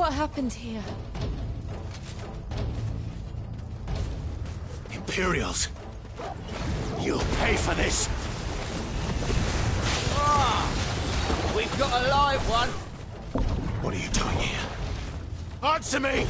what happened here. Imperials! You'll pay for this! We've got a live one. What are you doing here? Answer me!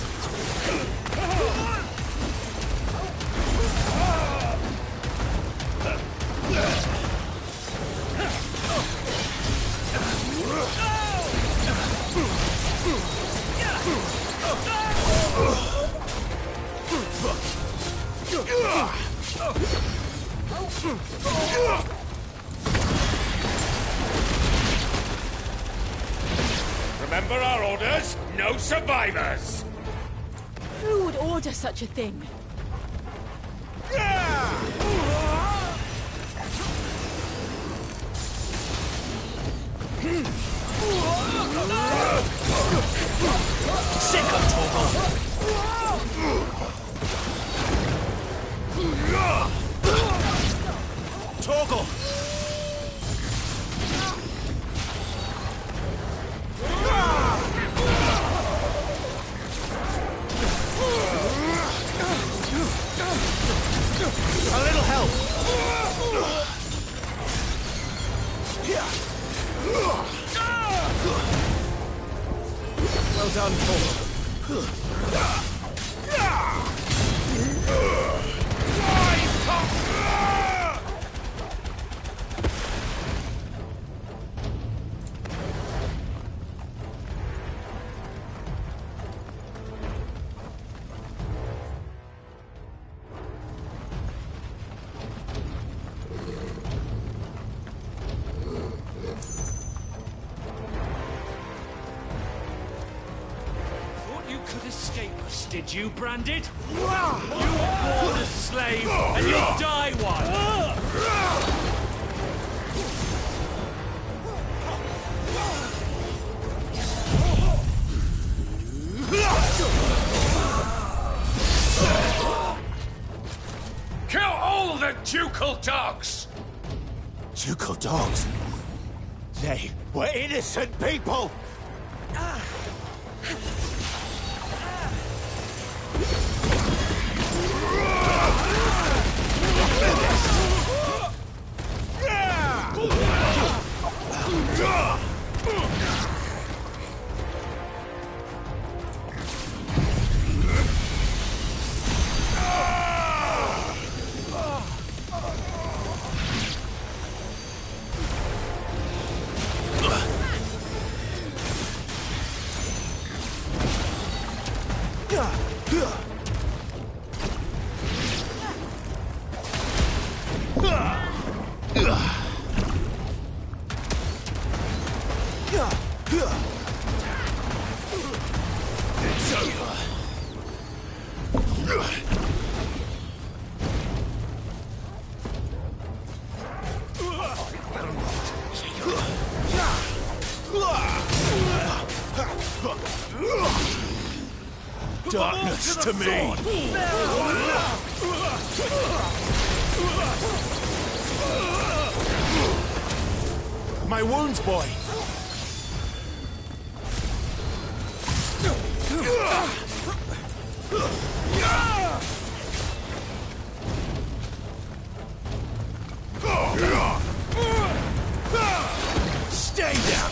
Remember our orders? No survivors! Who would order such a thing? Sick of Torgal! Torgal! A little help! Well done, Torgal. Did you, Branded? You were born a slave, and you'll die one! Kill all the ducal dogs! Ducal dogs? They were innocent people! It's over. Darkness to me! My wounds, boy! Stay down!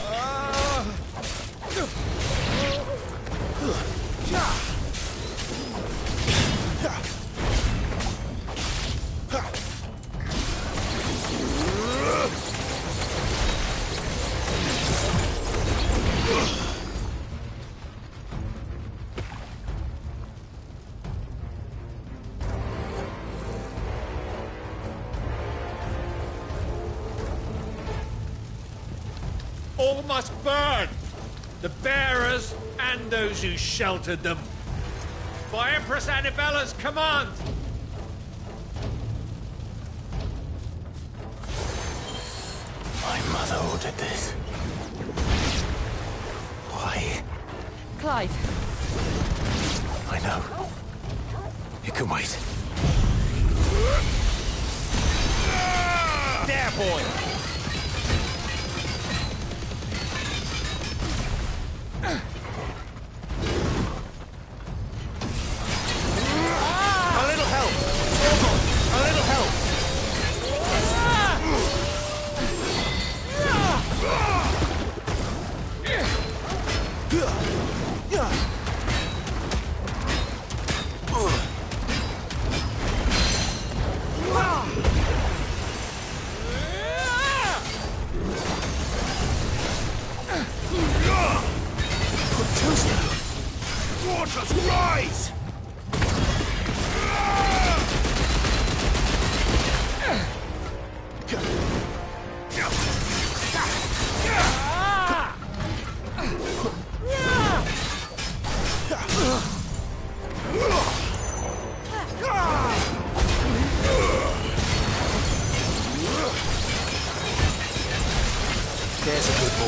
All must burn! The bearers and those who sheltered them. By Empress Annibella's command! My mother ordered this. Why? Clive. I know. You can wait. There, boy! Waters rise! There's a good boy.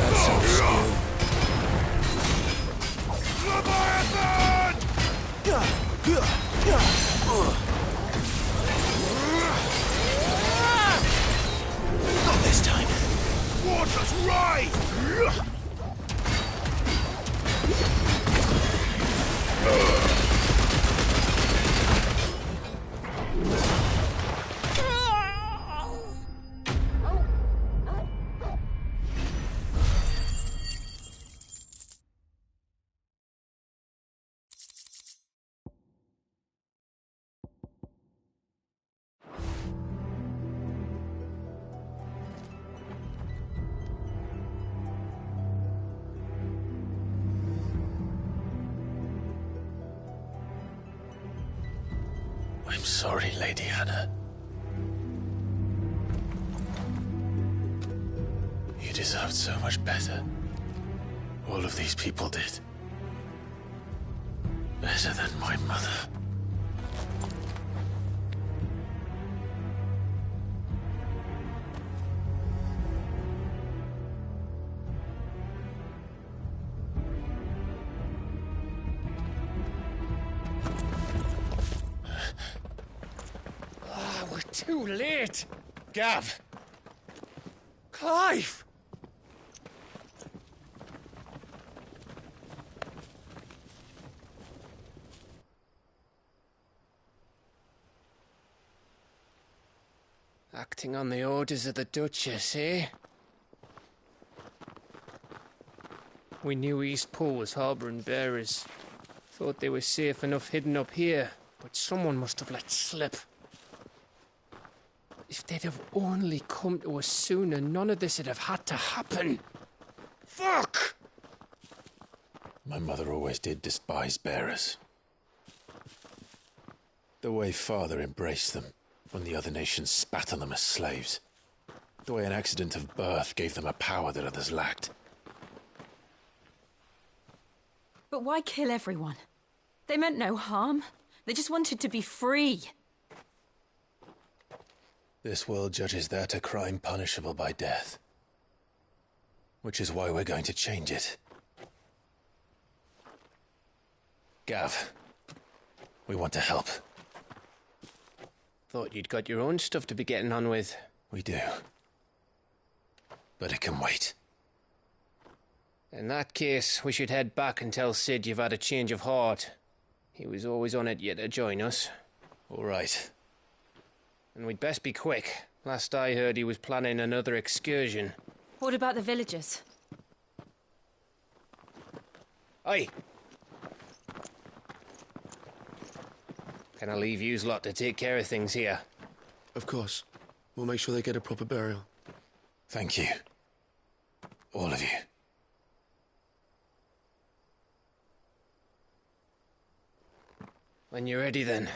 That's some skill. Not this time. Waters rise! I'm sorry, Lady Hannah. You deserved so much better. All of these people did. Better than my mother. We're too late. Gav. Clive. Acting on the orders of the Duchess, eh? We knew East Pool was harbouring bearers. Thought they were safe enough hidden up here, but someone must have let slip. If they'd have only come to us sooner, none of this would have had to happen. Fuck! My mother always did despise bearers. The way Father embraced them when the other nations spat on them as slaves. The way an accident of birth gave them a power that others lacked. But why kill everyone? They meant no harm. They just wanted to be free. This world judges that a crime punishable by death. Which is why we're going to change it. Gav, we want to help. Thought you'd got your own stuff to be getting on with. We do. But it can wait. In that case, we should head back and tell Sid you've had a change of heart. He was always on it yet to join us. All right. And we'd best be quick. Last I heard, he was planning another excursion. What about the villagers? Aye. Can I leave yous lot to take care of things here? Of course. We'll make sure they get a proper burial. Thank you. All of you. When you're ready, then.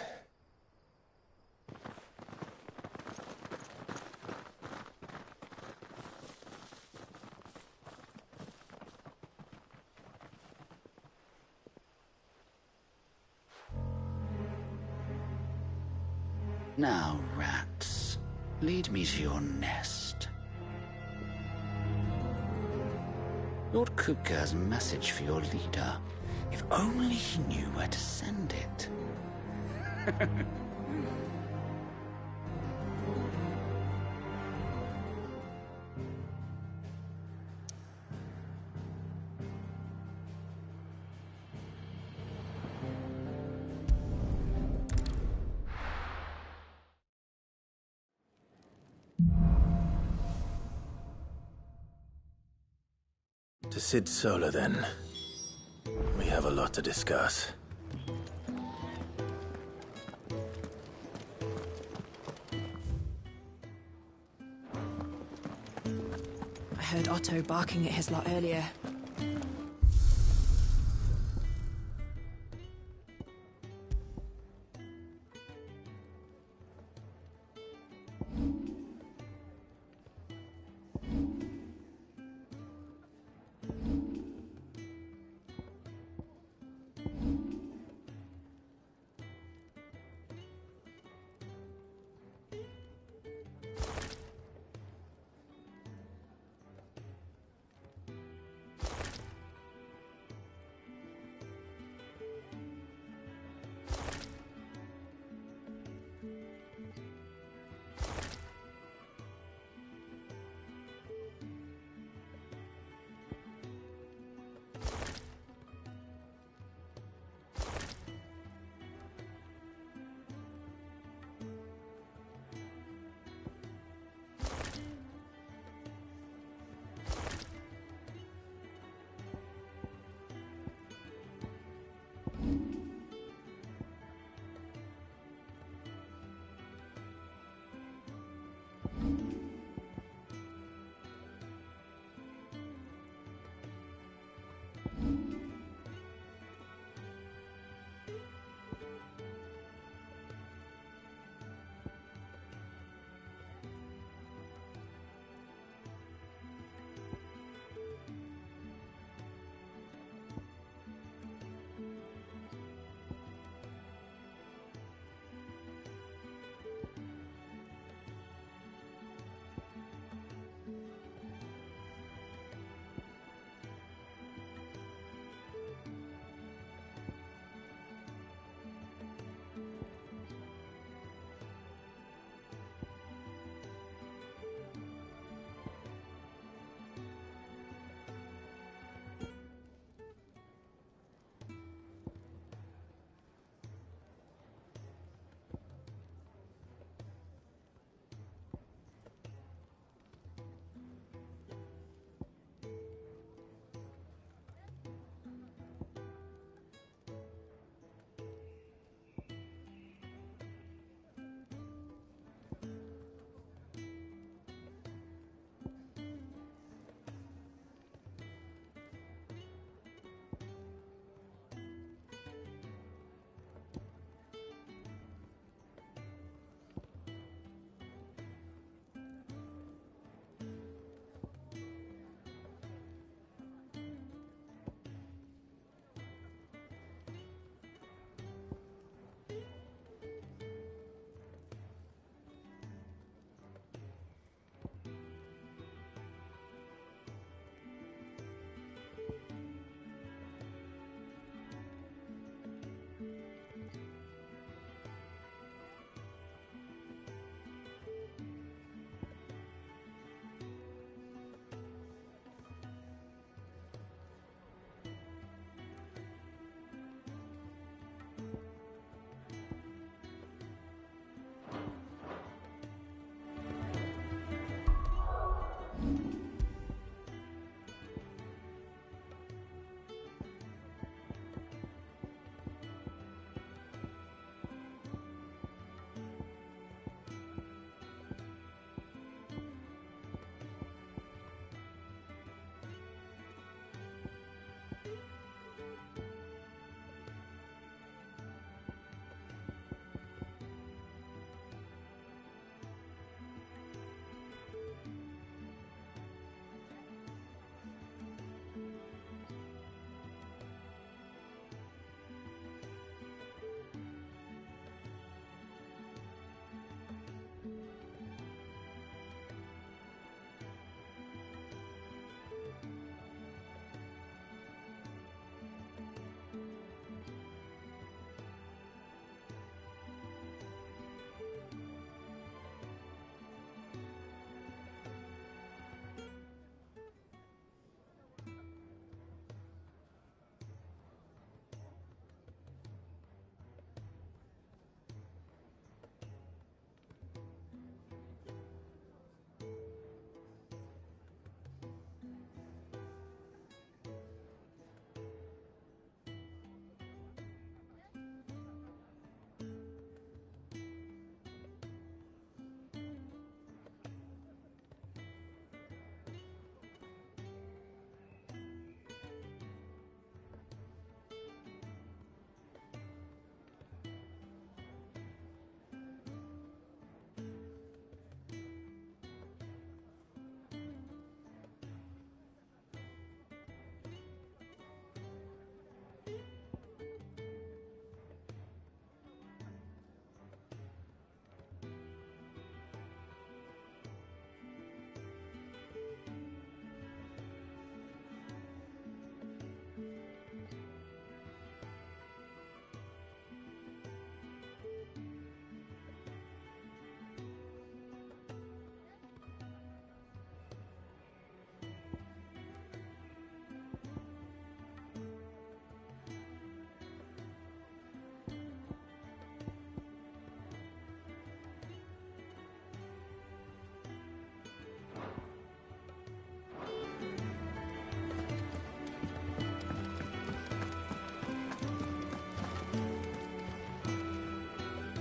Now, rats, lead me to your nest. Lord Kupka has a message for your leader. If only he knew where to send it. Sid Solar, then. We have a lot to discuss. I heard Otto barking at his lot earlier.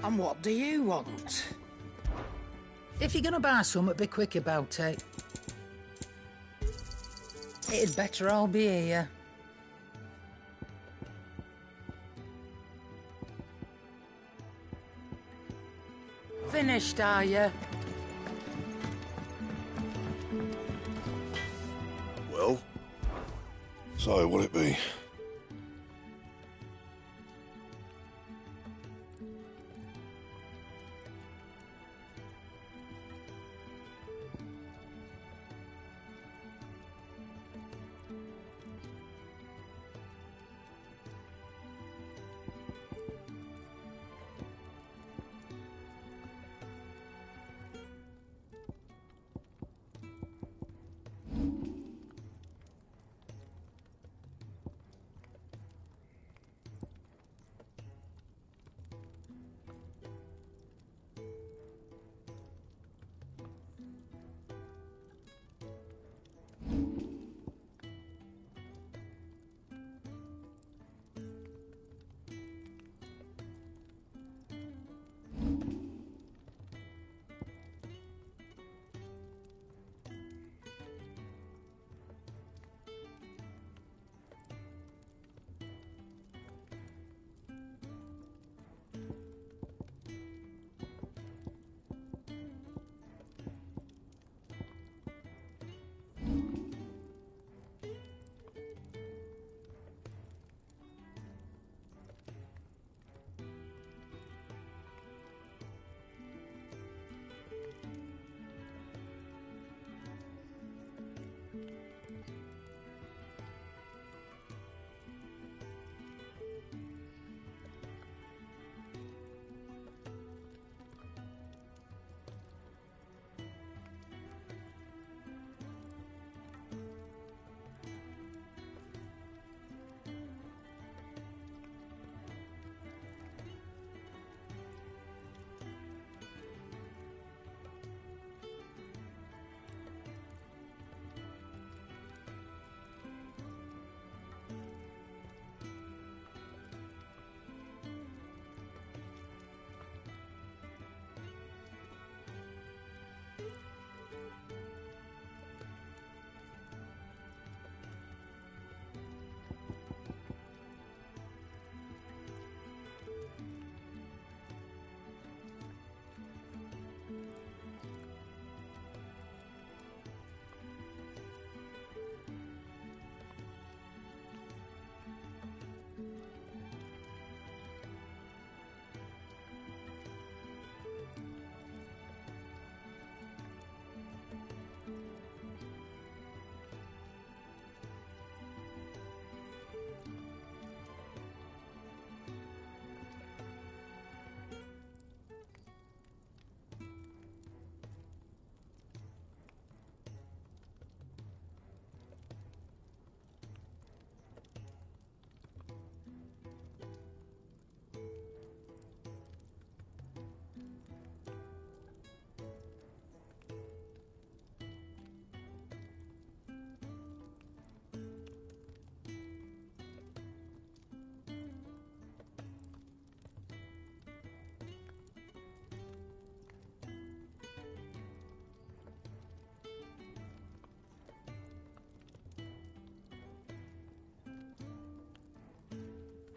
And what do you want? If you're gonna buy something, be quick about it. It'd better all be here. Finished, are you? Well? So, what'll it be?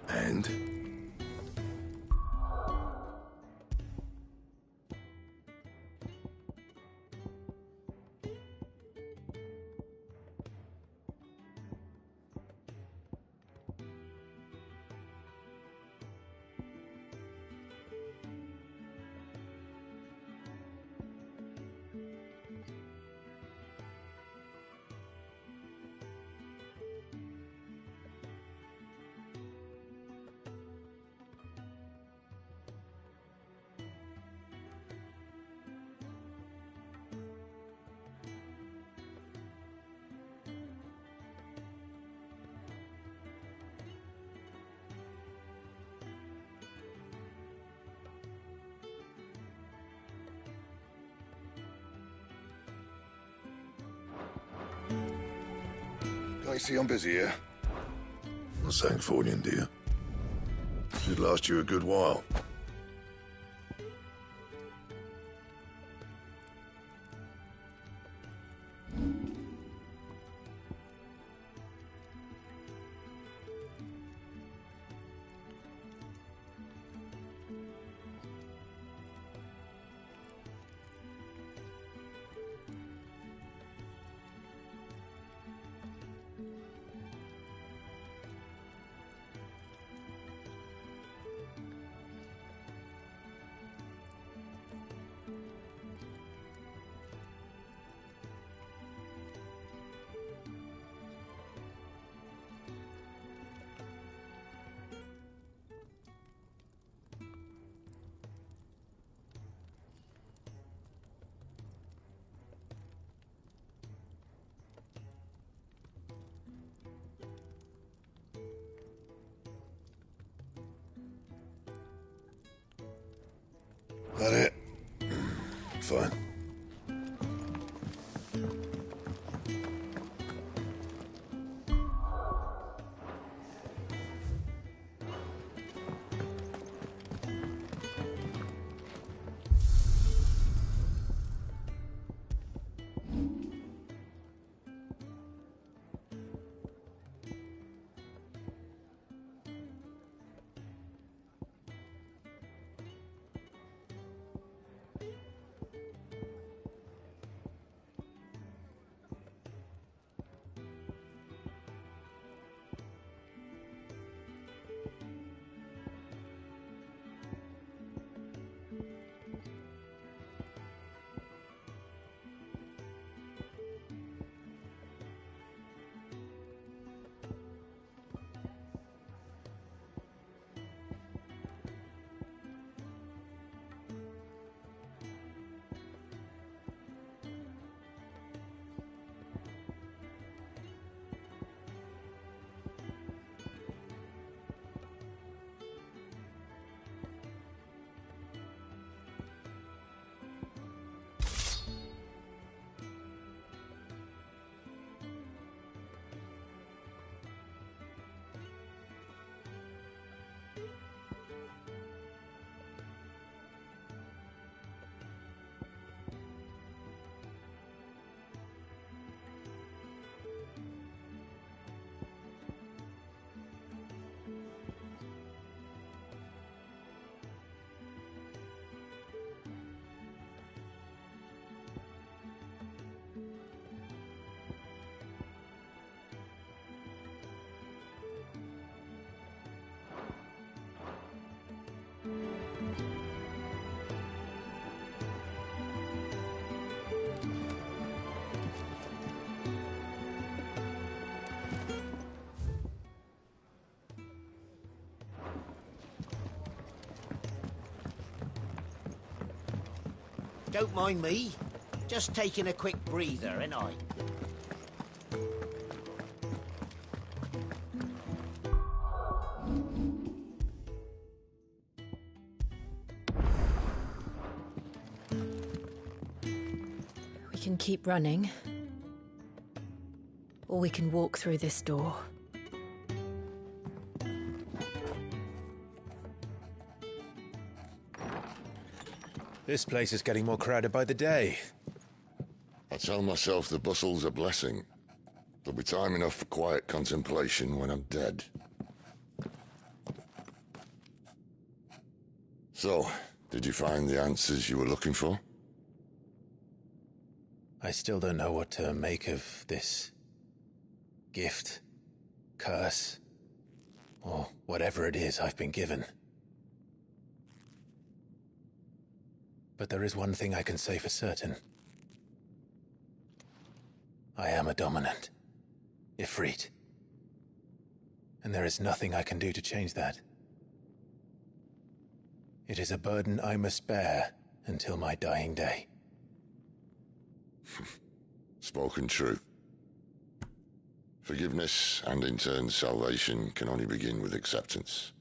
And? I see I'm busy here. Not saying Fordian, dear. Should last you a good while. That it? Fine. Don't mind me. Just taking a quick breather, ain't I? We can keep running. Or we can walk through this door. This place is getting more crowded by the day. I tell myself the bustle's a blessing. There'll be time enough for quiet contemplation when I'm dead. So, did you find the answers you were looking for? I still don't know what to make of this gift, curse, or whatever it is I've been given. But there is one thing I can say for certain. I am a dominant, Ifrit. And there is nothing I can do to change that. It is a burden I must bear until my dying day. Spoken true. Forgiveness and in turn salvation can only begin with acceptance.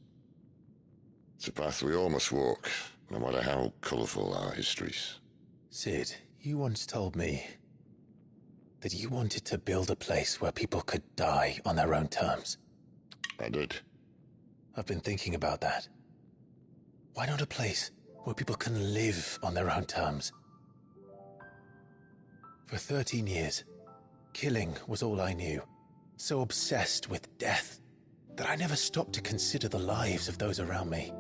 It's a path we all must walk, no matter how colourful our histories. Sid, you once told me that you wanted to build a place where people could die on their own terms. I did. I've been thinking about that. Why not a place where people can live on their own terms? For 13 years, killing was all I knew. So obsessed with death that I never stopped to consider the lives of those around me.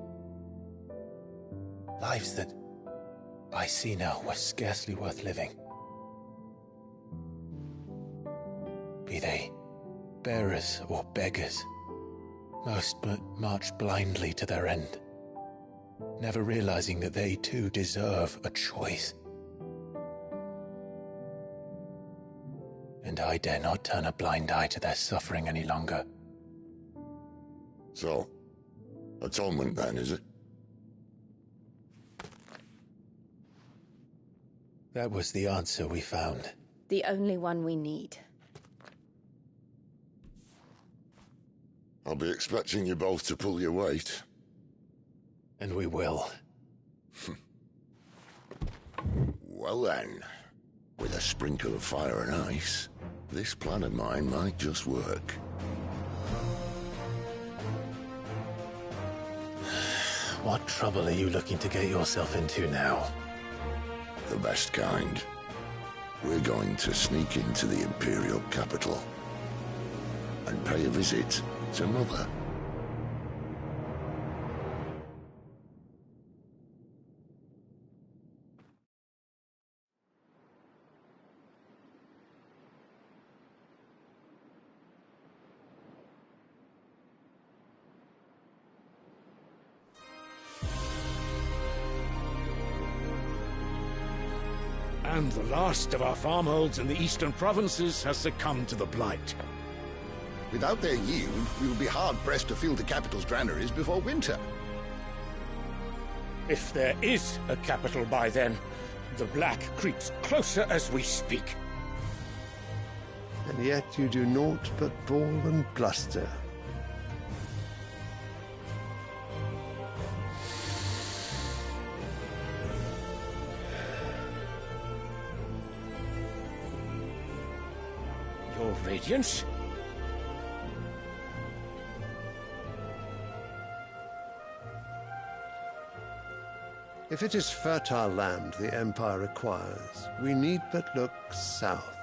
Lives that I see now were scarcely worth living. Be they bearers or beggars, most march blindly to their end, never realizing that they too deserve a choice. And I dare not turn a blind eye to their suffering any longer. So, atonement then, is it? That was the answer we found. The only one we need. I'll be expecting you both to pull your weight. And we will. Well then, with a sprinkle of fire and ice, this plan of mine might just work. What trouble are you looking to get yourself into now? The best kind. We're going to sneak into the Imperial capital and pay a visit to Mother. And the last of our farmholds in the eastern provinces has succumbed to the blight. Without their yield, we will be hard-pressed to fill the capital's granaries before winter. If there is a capital by then, the black creeps closer as we speak. And yet you do naught but bawl and bluster. Your Radiance? If it is fertile land the Empire requires, we need but look south.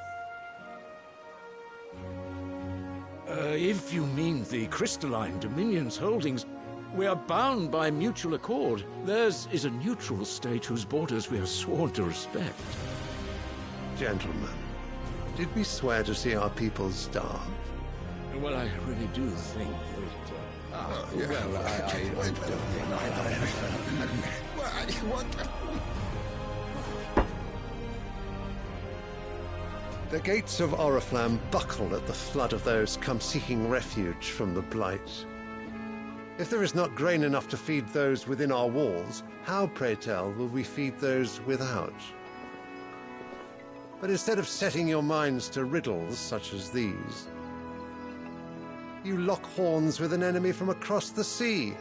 If you mean the crystalline Dominion's holdings, we are bound by mutual accord. Theirs is a neutral state whose borders we are sworn to respect. Gentlemen, did we swear to see our people starve? Well, I really do think that... The gates of Oriflamme buckle at the flood of those come seeking refuge from the blight. If there is not grain enough to feed those within our walls, how, pray tell, will we feed those without? But instead of setting your minds to riddles such as these, you lock horns with an enemy from across the sea,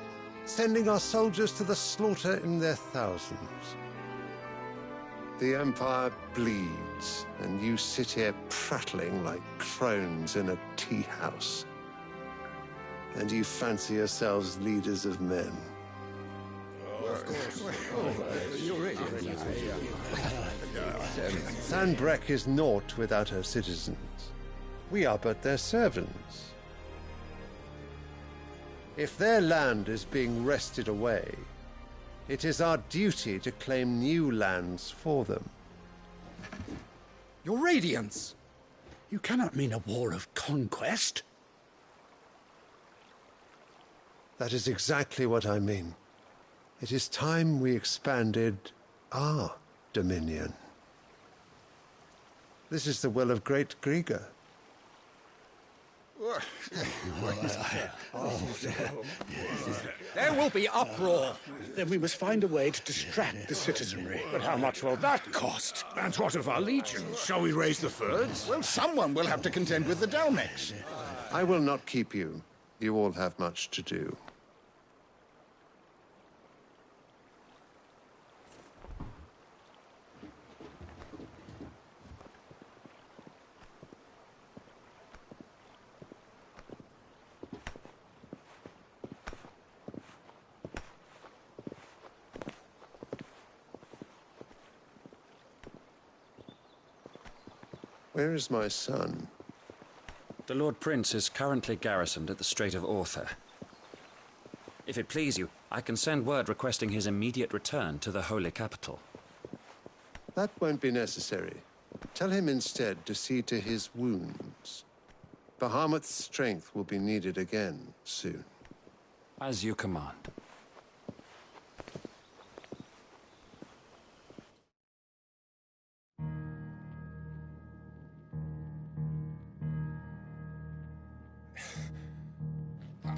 sending our soldiers to the slaughter in their thousands. The Empire bleeds, and you sit here prattling like crones in a tea house. And you fancy yourselves leaders of men. Sanbreque is naught without her citizens. We are but their servants. If their land is being wrested away, it is our duty to claim new lands for them. Your Radiance! You cannot mean a war of conquest. That is exactly what I mean. It is time we expanded our dominion. This is the will of great Grieger. There will be uproar. Then we must find a way to distract the citizenry. But how much will that cost? And what of our legions? Shall we raise the furs? Well, someone will have to contend with the Dalmex. I will not keep you. You all have much to do. Where is my son? The Lord Prince is currently garrisoned at the Strait of Author. If it please you, I can send word requesting his immediate return to the Holy Capital. That won't be necessary. Tell him instead to see to his wounds. Bahamut's strength will be needed again soon. As you command.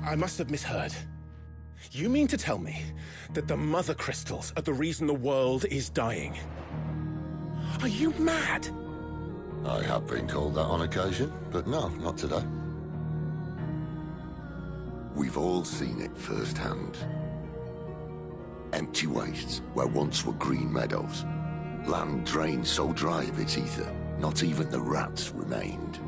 I must have misheard. You mean to tell me that the Mother Crystals are the reason the world is dying? Are you mad? I have been called that on occasion, but no, not today. We've all seen it firsthand. Empty wastes where once were green meadows. Land drained so dry of its ether, not even the rats remained.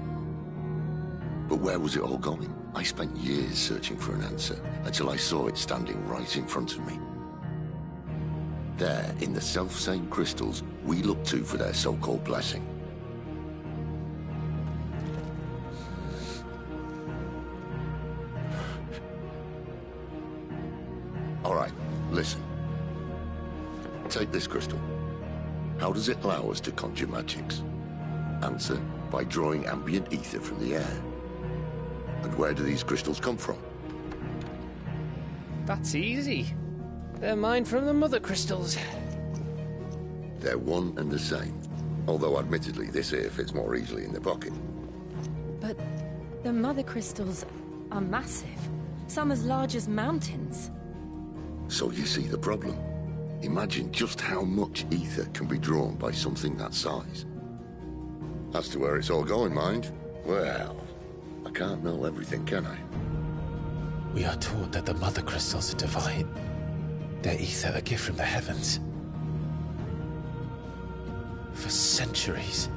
But where was it all going? I spent years searching for an answer, until I saw it standing right in front of me. There, in the self-same crystals we look to for their so-called blessing. All right, listen. Take this crystal. How does it allow us to conjure magics? Answer, by drawing ambient ether from the air. And where do these crystals come from? That's easy. They're mine from the mother crystals. They're one and the same. Although admittedly this here fits more easily in the pocket. But the mother crystals are massive. Some as large as mountains. So you see the problem. Imagine just how much ether can be drawn by something that size. As to where it's all going, mind? Well, I can't know everything, can I? We are taught that the mother crystals are divine. Their ether a gift from the heavens. For centuries,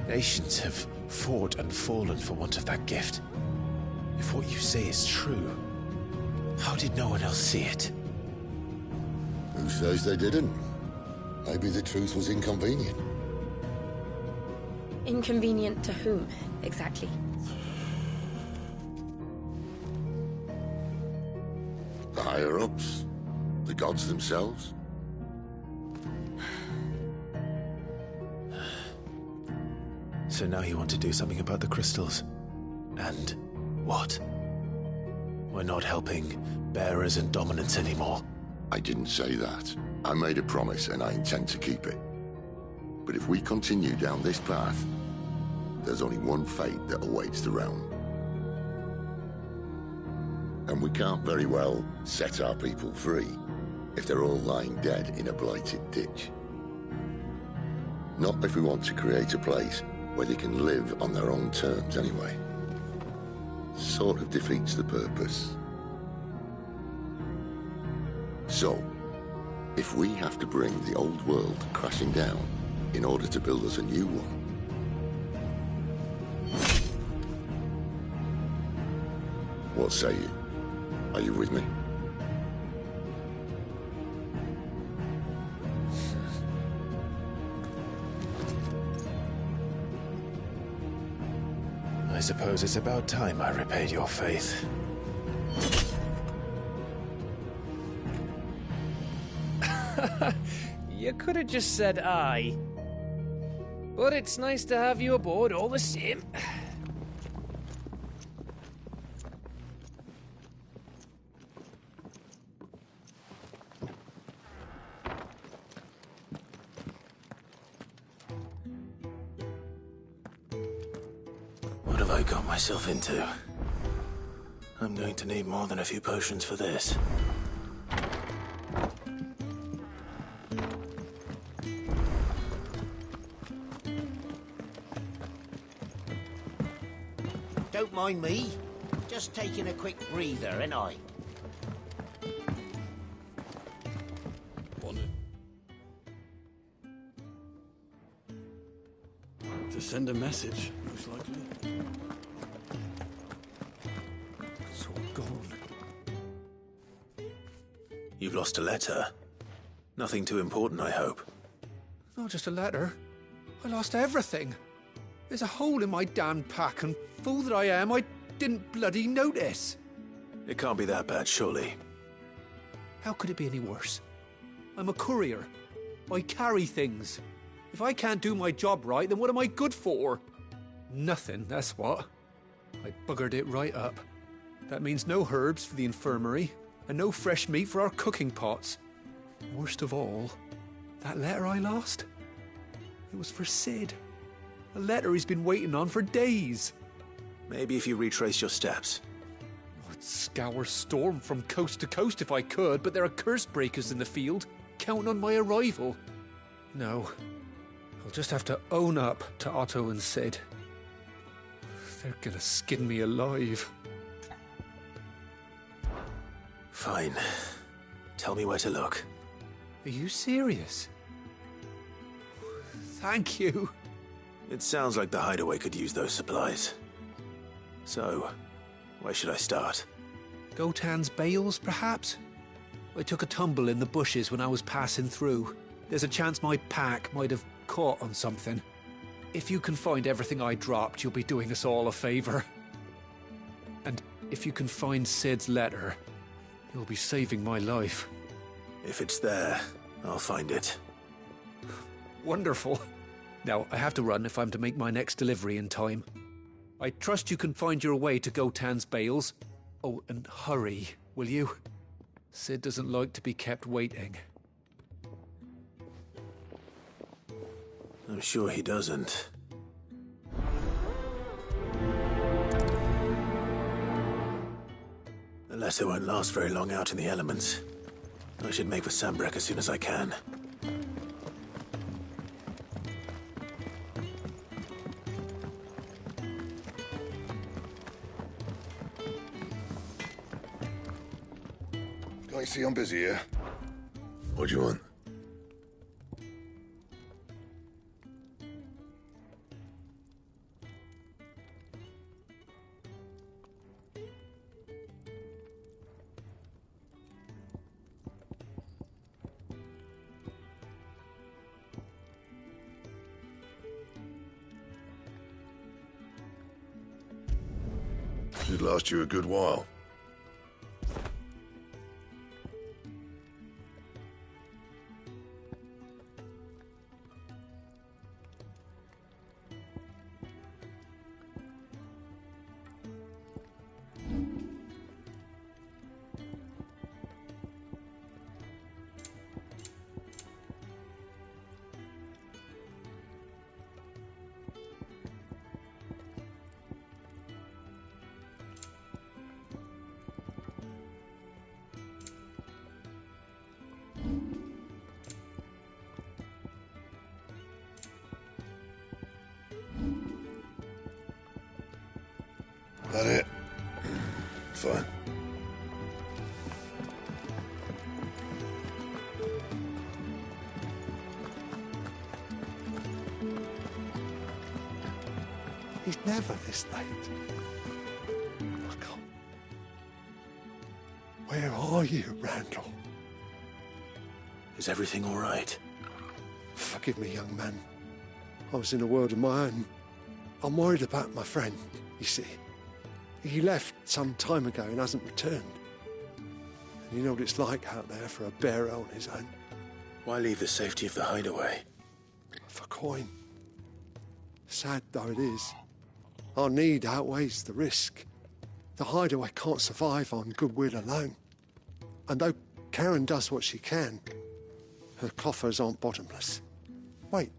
nations have fought and fallen for want of that gift. If what you say is true, how did no one else see it? Who says they didn't? Maybe the truth was inconvenient. Inconvenient to whom, exactly? The higher-ups? The gods themselves? So now you want to do something about the crystals. And what? We're not helping bearers and dominants anymore. I didn't say that. I made a promise and I intend to keep it. But if we continue down this path, there's only one fate that awaits the realm. And we can't very well set our people free if they're all lying dead in a blighted ditch. Not if we want to create a place where they can live on their own terms anyway. Sort of defeats the purpose. So, if we have to bring the old world crashing down in order to build us a new one, what say you? Are you with me? I suppose it's about time I repaid your faith. You could have just said aye. But it's nice to have you aboard all the same. What have I got myself into? I'm going to need more than a few potions for this. Don't mind me. Just taking a quick breather, ain't I? To send a message, most likely. It's all gone. You've lost a letter. Nothing too important, I hope. Not just a letter. I lost everything. There's a hole in my damn pack, and fool that I am, I didn't bloody notice. It can't be that bad, surely. How could it be any worse? I'm a courier. I carry things. If I can't do my job right, then what am I good for? Nothing, that's what. I buggered it right up. That means no herbs for the infirmary, and no fresh meat for our cooking pots. Worst of all, that letter I lost? It was for Sid. A letter he's been waiting on for days. Maybe if you retrace your steps. I'd scour Storm from coast to coast if I could, but there are curse breakers in the field, counting on my arrival. No, I'll just have to own up to Otto and Sid. They're gonna skin me alive. Fine. Tell me where to look. Are you serious? Thank you. It sounds like the hideaway could use those supplies. So, where should I start? Gotan's bales, perhaps? I took a tumble in the bushes when I was passing through. There's a chance my pack might have caught on something. If you can find everything I dropped, you'll be doing us all a favor. And if you can find Sid's letter, you'll be saving my life. If it's there, I'll find it. Wonderful. Now, I have to run if I'm to make my next delivery in time. I trust you can find your way to Gotan's bales. Oh, and hurry, will you? Sid doesn't like to be kept waiting. I'm sure he doesn't. The letter won't last very long out in the elements. I should make for Sambrek as soon as I can. Can't you see I'm busy here? What do you want? Should last you a good while. That it? Fine. He's never this late. I can't. Where are you, Randall? Is everything all right? Forgive me, young man. I was in a world of my own. I'm worried about my friend, you see. He left some time ago and hasn't returned. And you know what it's like out there for a bearer on his own. Why leave the safety of the hideaway? For coin. Sad though it is, our need outweighs the risk. The hideaway can't survive on goodwill alone. And though Karen does what she can, her coffers aren't bottomless. Wait,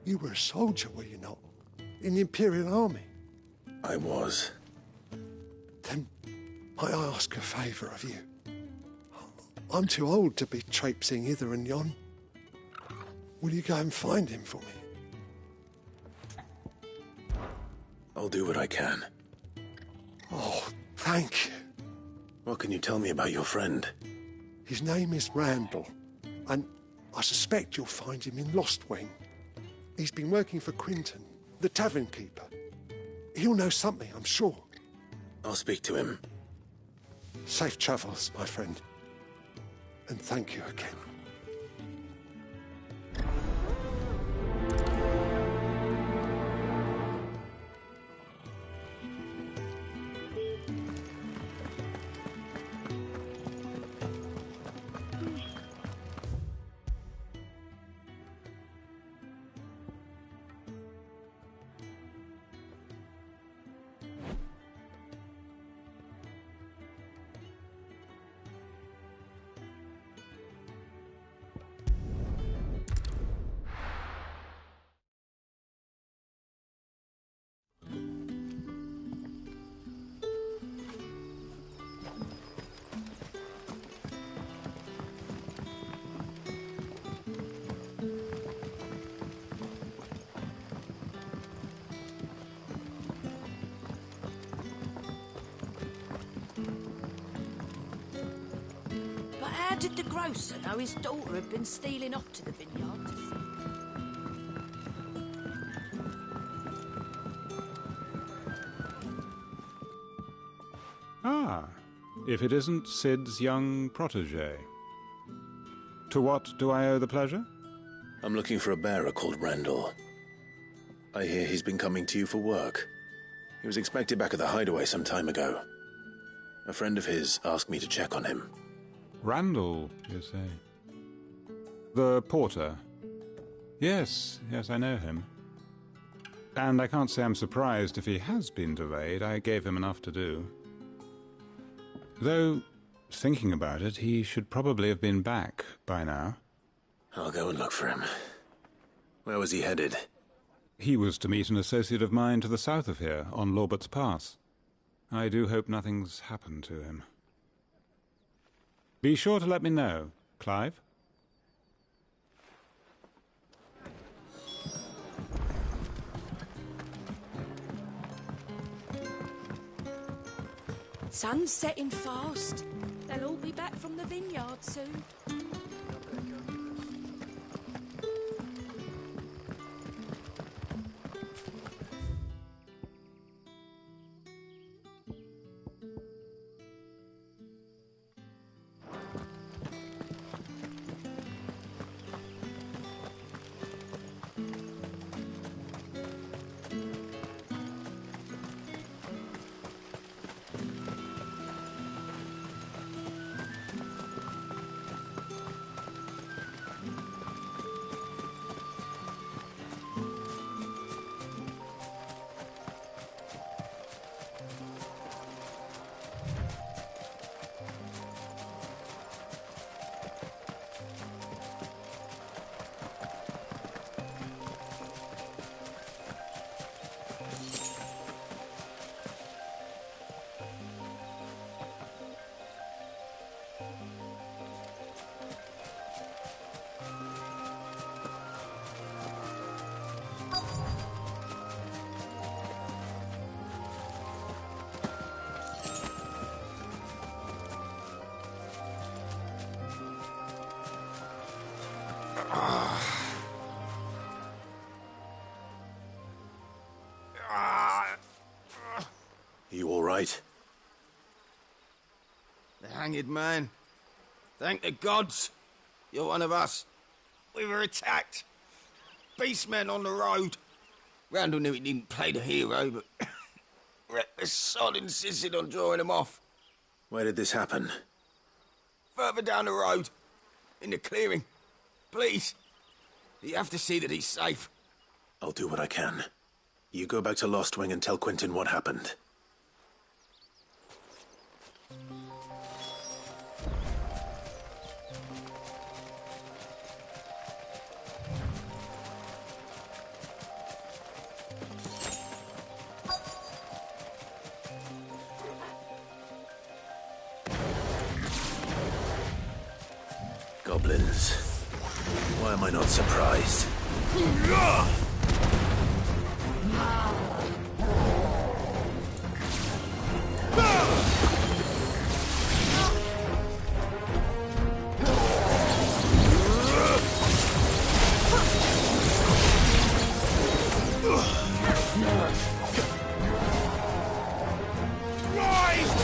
you were a soldier, were you not? In the Imperial Army? I was. Then might I ask a favour of you? I'm too old to be traipsing hither and yon. Will you go and find him for me? I'll do what I can. Oh, thank you. What can you tell me about your friend? His name is Randall, and I suspect you'll find him in Lost Wing. He's been working for Quinton, the tavern keeper. He'll know something, I'm sure. I'll speak to him. Safe travels, my friend. And thank you again. How did the grocer know his daughter had been stealing off to the vineyard? Ah, if it isn't Sid's young protege. To what do I owe the pleasure? I'm looking for a bearer called Randall. I hear he's been coming to you for work. He was expected back at the hideaway some time ago. A friend of his asked me to check on him. Randall, you say? The porter? Yes, I know him. And I can't say I'm surprised if he has been delayed. I gave him enough to do. Though, thinking about it, he should probably have been back by now. I'll go and look for him. Where was he headed? He was to meet an associate of mine to the south of here, on Lorbert's Pass. I do hope nothing's happened to him. Be sure to let me know, Clive. Sun's setting fast. They'll all be back from the vineyard soon. You all right? The hanged man. Thank the gods. You're one of us. We were attacked. Beastmen on the road. Randall knew he didn't play the hero, but reckless sod insisted on drawing him off. Where did this happen? Further down the road. In the clearing. Please. You have to see that he's safe. I'll do what I can. You go back to Lost Wing and tell Quentin what happened. Goblins. Why am I not surprised? Rise,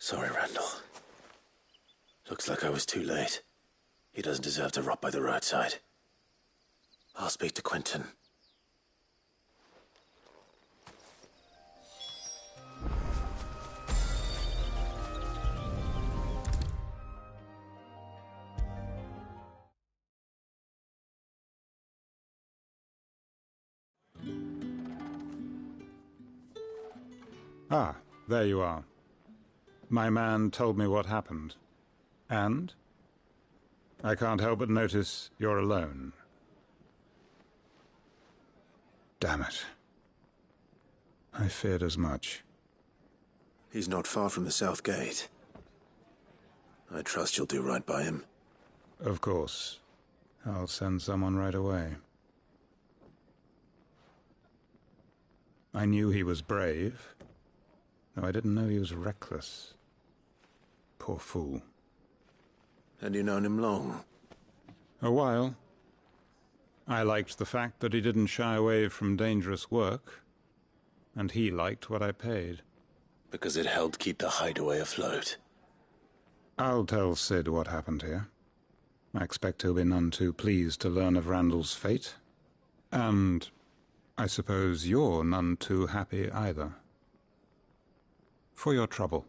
Sorry, Randall. Looks like I was too late. He doesn't deserve to rot by the roadside. I'll speak to Quentin. Ah, there you are. My man told me what happened. And? I can't help but notice you're alone. Damn it. I feared as much. He's not far from the South Gate. I trust you'll do right by him. Of course. I'll send someone right away. I knew he was brave, though I didn't know he was reckless. Poor fool. Had you known him long? A while. I liked the fact that he didn't shy away from dangerous work, and he liked what I paid. Because it helped keep the hideaway afloat. I'll tell Sid what happened here. I expect he'll be none too pleased to learn of Randall's fate. And I suppose you're none too happy either. For your trouble.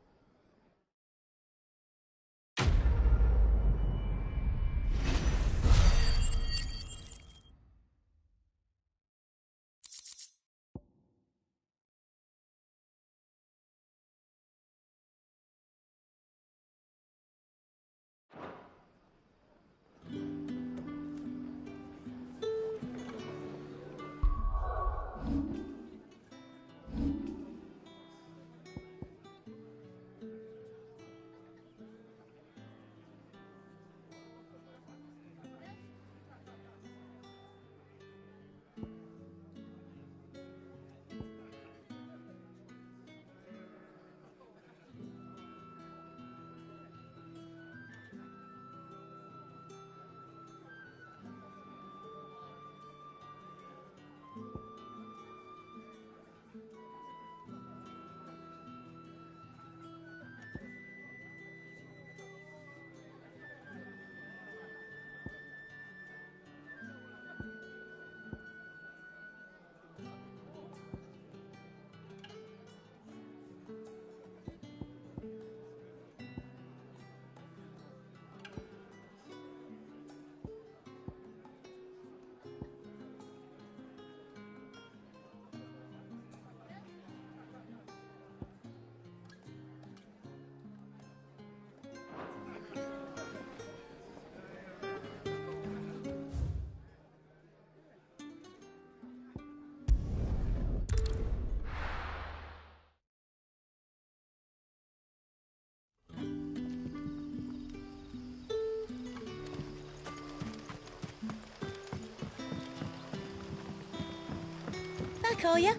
Back, are you?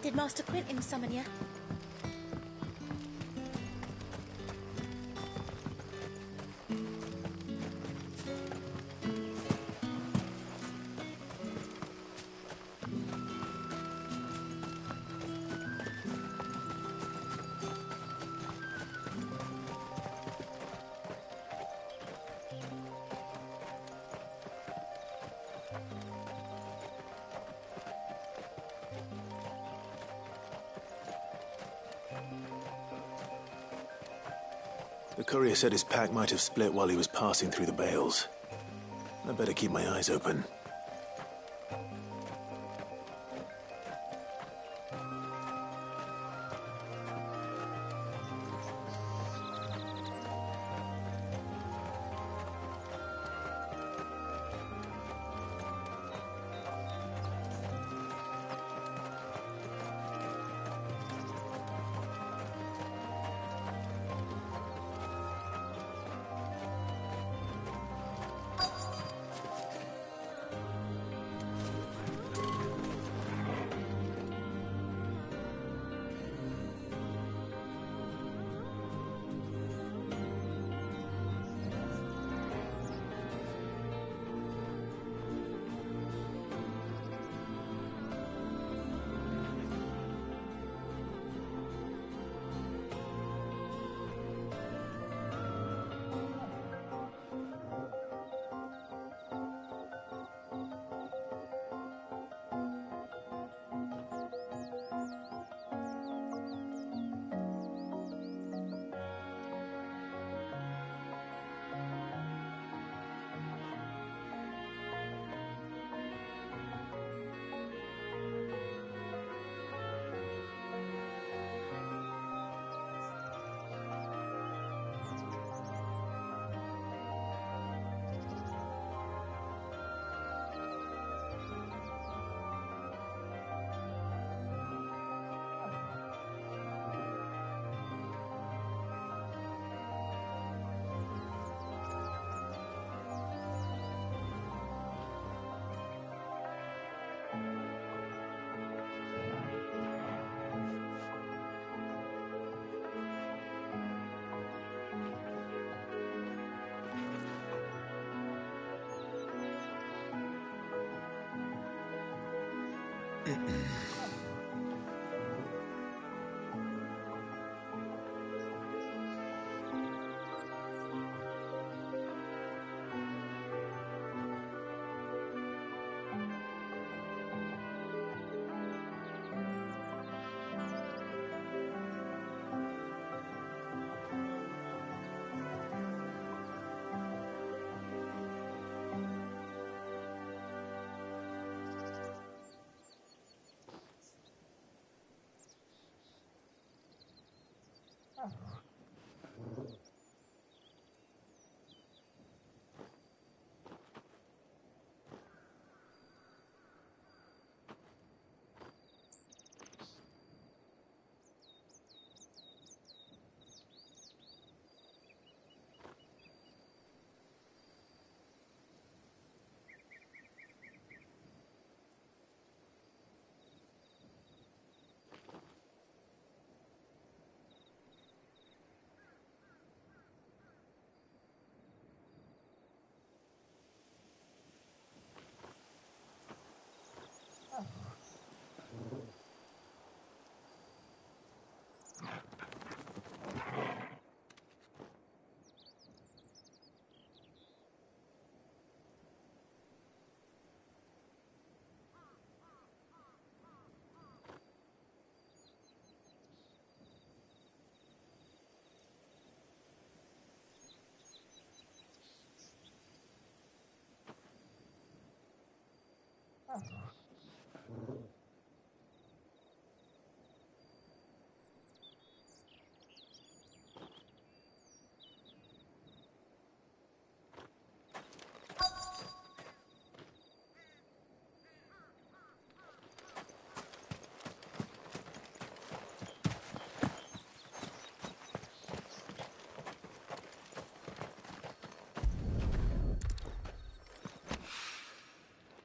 Did Master Quentin summon you? The courier said his pack might have split while he was passing through the bales. I better keep my eyes open.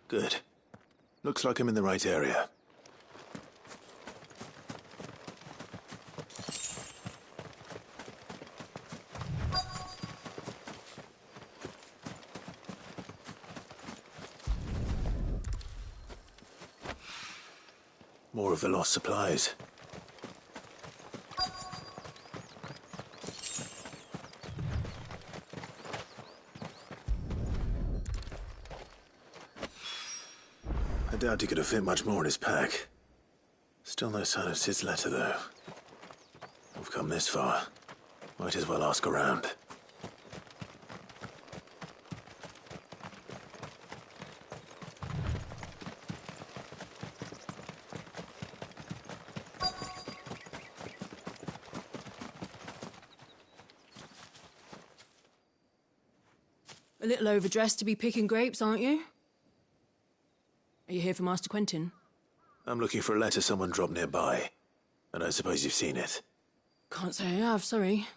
Good. Looks like I'm in the right area. More of the lost supplies. I doubt he could have fit much more in his pack. Still no sign of Sid's letter, though. We've come this far. Might as well ask around. A little overdressed to be picking grapes, aren't you? Are you here for Master Quentin? I'm looking for a letter someone dropped nearby. And I suppose you've seen it. Can't say I have, sorry.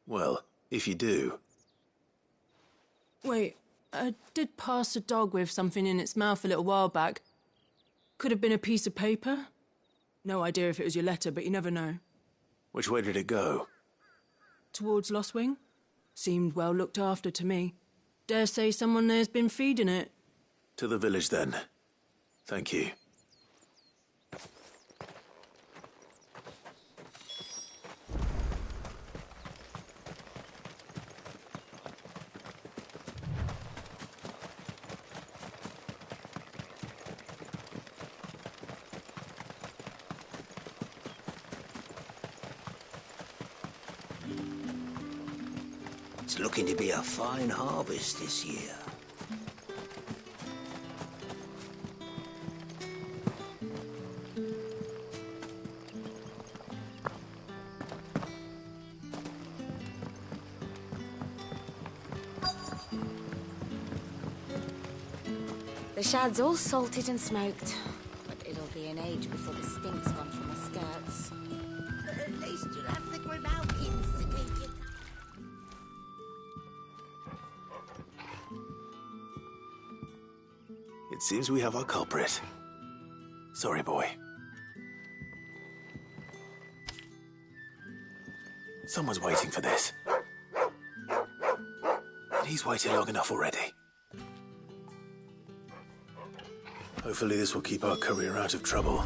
Well, if you do... Wait, I did pass a dog with something in its mouth a little while back. Could have been a piece of paper. No idea if it was your letter, but you never know. Which way did it go? Towards Lost Wing? Seemed well looked after to me. Dare say someone there's been feeding it. To the village, then. Thank you. It's looking to be a fine harvest this year. The shad's all salted and smoked, but it'll be an age before the stink's gone from the skirts. At least you'll have the Grimalkins to keep you. It seems we have our culprit. Sorry, boy. Someone's waiting for this. And he's waited long enough already. Hopefully this will keep our courier out of trouble.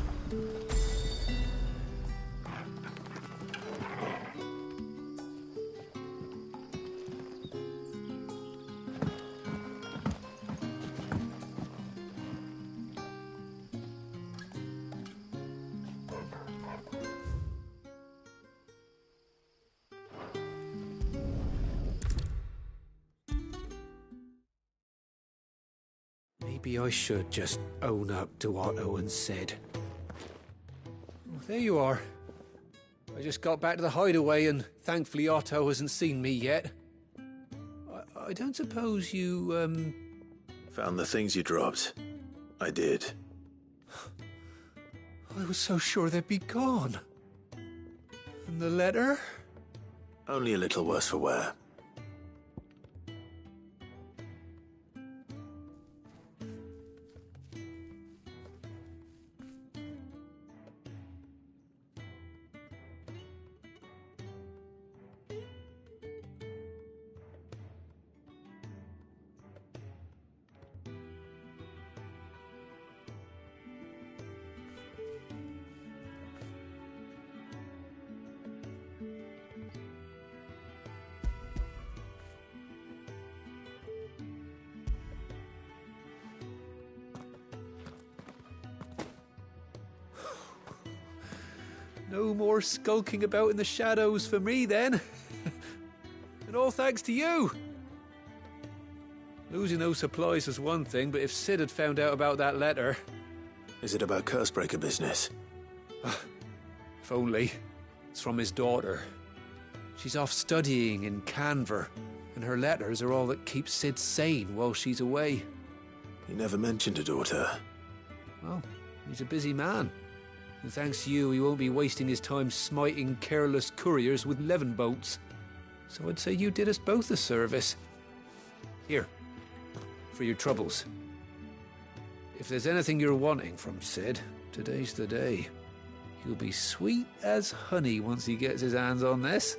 Maybe I should just own up to Otto and Sid. Well, there you are. I just got back to the hideaway and thankfully Otto hasn't seen me yet. I don't suppose you, Found the things you dropped. I did. I was so sure they'd be gone. And the letter? Only a little worse for wear. No more skulking about in the shadows for me, then. And all thanks to you. Losing those supplies was one thing, but if Sid had found out about that letter... Is it about Cursebreaker business? If only. It's from his daughter. She's off studying in Canver, and her letters are all that keeps Sid sane while she's away. You never mentioned a daughter. Well, he's a busy man. And thanks to you, he won't be wasting his time smiting careless couriers with levin bolts. So I'd say you did us both a service. Here, for your troubles. If there's anything you're wanting from Sid, today's the day. He'll be sweet as honey once he gets his hands on this.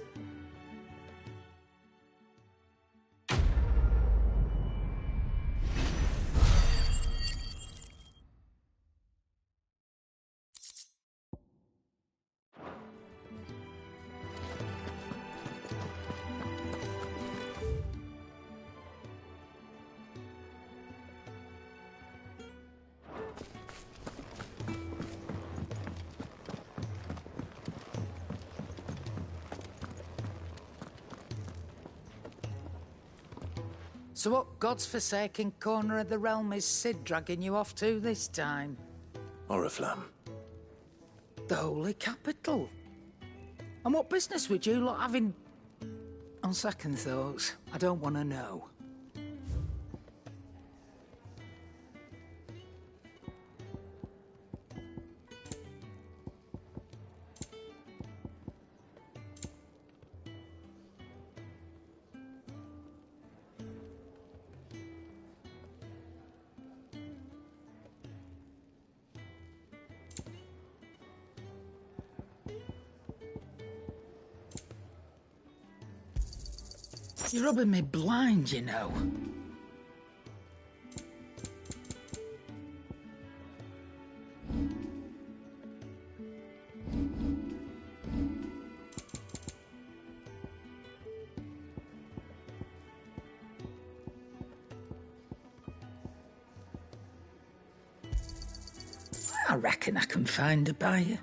So what God's forsaken corner of the realm is Sid dragging you off to this time? Oriflamme. The Holy Capital. And what business would you lot having... On second thoughts, I don't want to know. You're rubbing me blind, you know. I reckon I can find a buyer.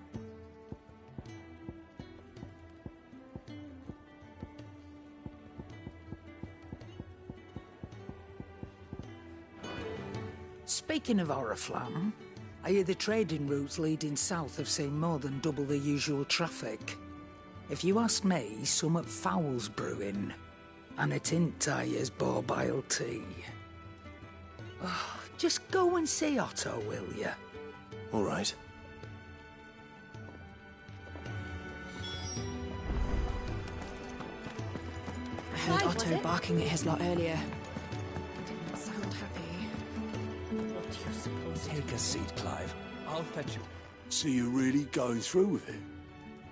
Speaking of Oriflamme, I hear the trading routes leading south have seen more than double the usual traffic. If you ask me, somewhat foul's brewing, and a tint tires borbile tea. Oh, just go and see Otto, will you? All right. I heard Otto barking at his lot earlier. He didn't sound happy. What do you suppose? Take a seat, Clive. I'll fetch you. So you're really going through with it?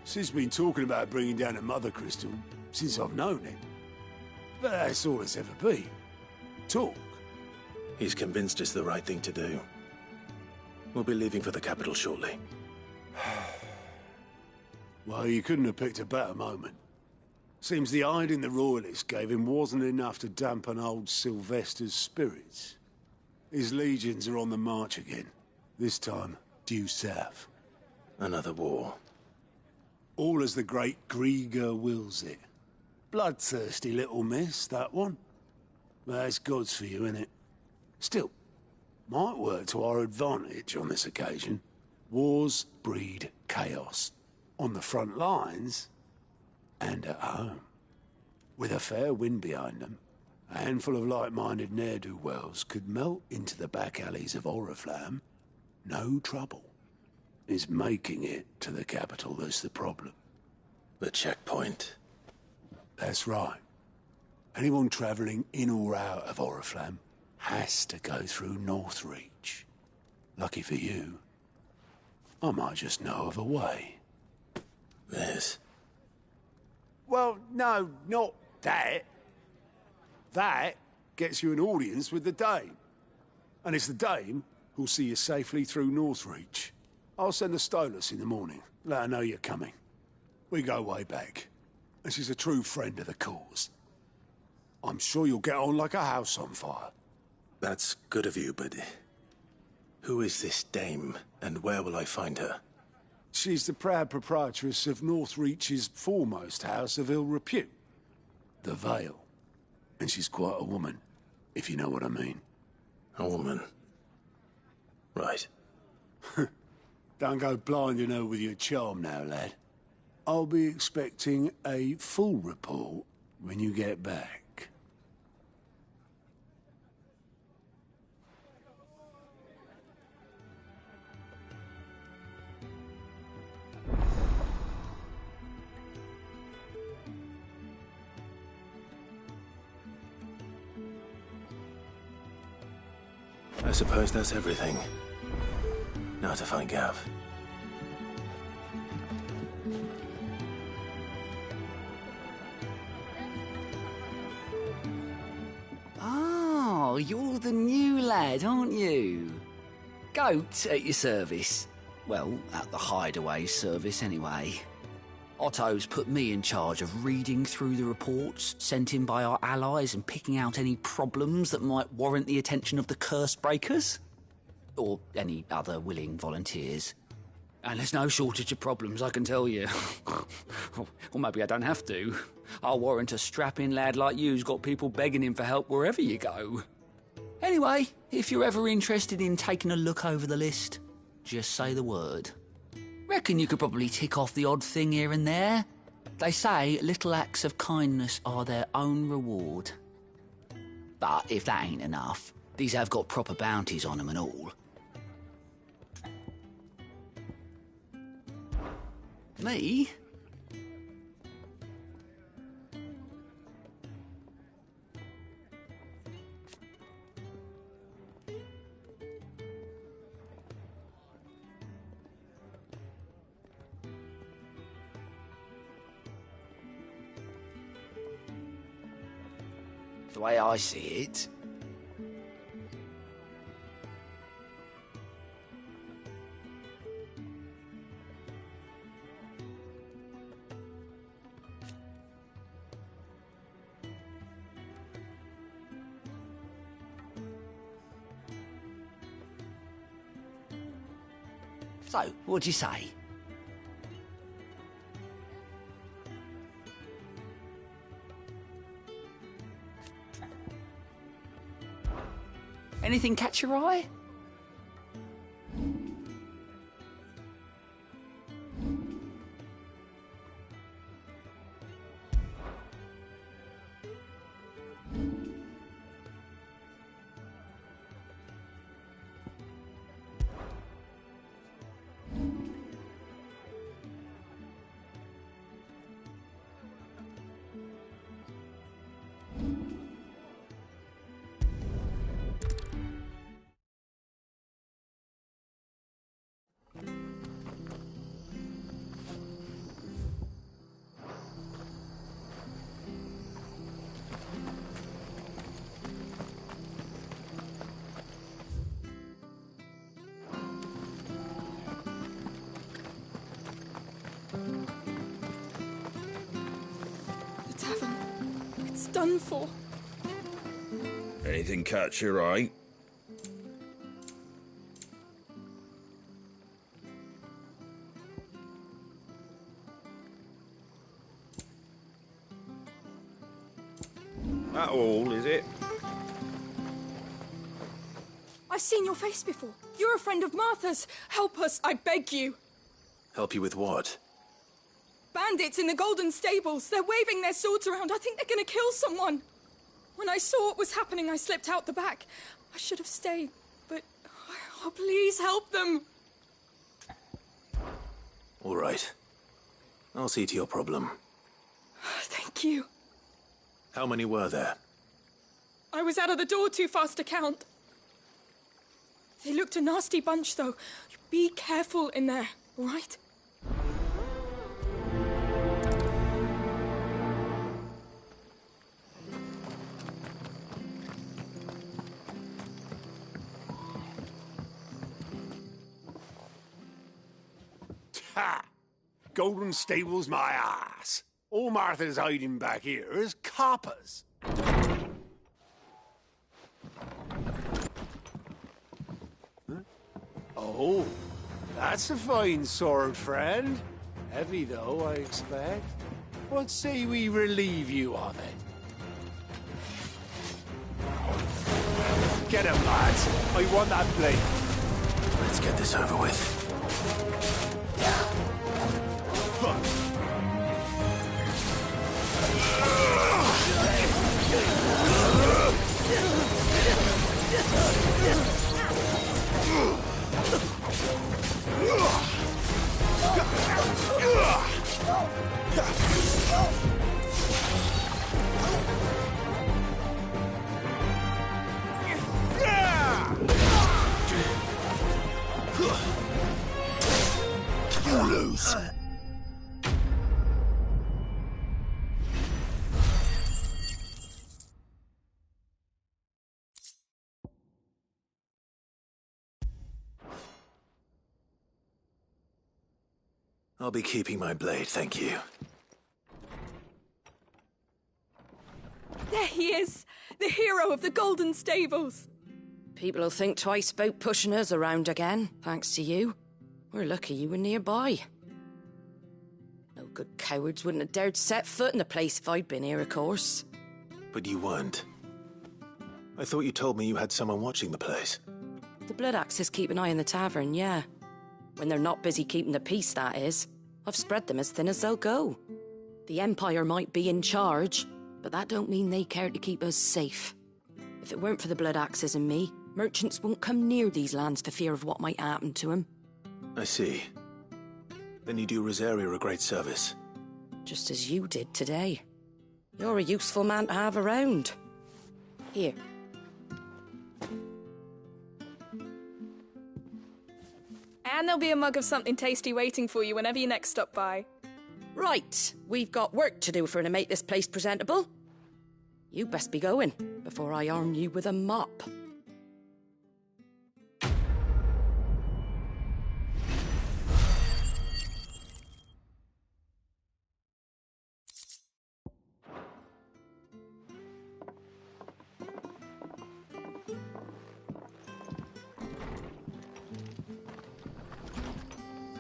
Sid's been talking about bringing down a mother crystal since I've known him. But that's all it's ever been. Talk. He's convinced it's the right thing to do. We'll be leaving for the capital shortly. Well, you couldn't have picked a better moment. Seems the hiding the royalists gave him wasn't enough to dampen old Sylvester's spirits. His legions are on the march again, this time due south. Another war. All as the great Grieger wills it. Bloodthirsty little miss, that one. That's God's for you, innit? Still, might work to our advantage on this occasion. Wars breed chaos. On the front lines, and at home. With a fair wind behind them, a handful of like-minded ne'er-do-wells could melt into the back alleys of Oriflamme. No trouble. It's making it to the capital that's the problem. The checkpoint. That's right. Anyone travelling in or out of Oriflamme has to go through Northreach. Lucky for you, I might just know of a way. This? Well, no, not that. That gets you an audience with the Dame. And it's the Dame who'll see you safely through Northreach. I'll send the Stolas in the morning. Let her know you're coming. We go way back. And she's a true friend of the cause. I'm sure you'll get on like a house on fire. That's good of you, but who is this Dame, and where will I find her? She's the proud proprietress of Northreach's foremost house of ill repute, the Vale. And she's quite a woman, if you know what I mean. A woman? Right. Don't go blinding her with your charm now, lad. I'll be expecting a full report when you get back. I suppose that's everything. Now to find Gav. Oh, you're the new lad, aren't you? Goat at your service. Well, at the Hideaway service anyway. Otto's put me in charge of reading through the reports sent in by our allies and picking out any problems that might warrant the attention of the curse breakers. Or any other willing volunteers. And there's no shortage of problems, I can tell you. Or maybe I don't have to. I'll warrant a strapping lad like you's got people begging him for help wherever you go. Anyway, if you're ever interested in taking a look over the list, just say the word. Reckon you could probably tick off the odd thing here and there. They say little acts of kindness are their own reward. But if that ain't enough, these have got proper bounties on them and all. Me? The way I see it, so, what'd you say? Anything catch your eye? done for? Anything catch your eye? That all, is it? I've seen your face before. You're a friend of Martha's. Help us, I beg you. Help you with what? Bandits in the Golden Stables. They're waving their swords around. I think they're going to kill someone. When I saw what was happening, I slipped out the back. I should have stayed, but... Oh, please help them. All right. I'll see to your problem. Thank you. How many were there? I was out of the door too fast to count. They looked a nasty bunch, though. Be careful in there, all right? Ha! Golden Stables my ass. All Martha's hiding back here is coppers. Huh? Oh, that's a fine sword, friend. Heavy, though, I expect. What say we relieve you of it? Get him, lads. I want that blade. Let's get this over with. You lose. I'll be keeping my blade, thank you. There he is, the hero of the Golden Stables. People'll think twice about pushing us around again, thanks to you. We're lucky you were nearby. No good cowards wouldn't have dared set foot in the place if I'd been here, of course. But you weren't. I thought you told me you had someone watching the place. The Blood Axes keep an eye on the tavern, yeah. When they're not busy keeping the peace, that is. I've spread them as thin as they'll go. The Empire might be in charge, but that don't mean they care to keep us safe. If it weren't for the Blood Axes and me, merchants won't come near these lands for fear of what might happen to them. I see. Then you do Rosaria a great service. Just as you did today. You're a useful man to have around. Here. And there'll be a mug of something tasty waiting for you whenever you next stop by. Right, we've got work to do for to make this place presentable. You best be going, before I arm you with a mop.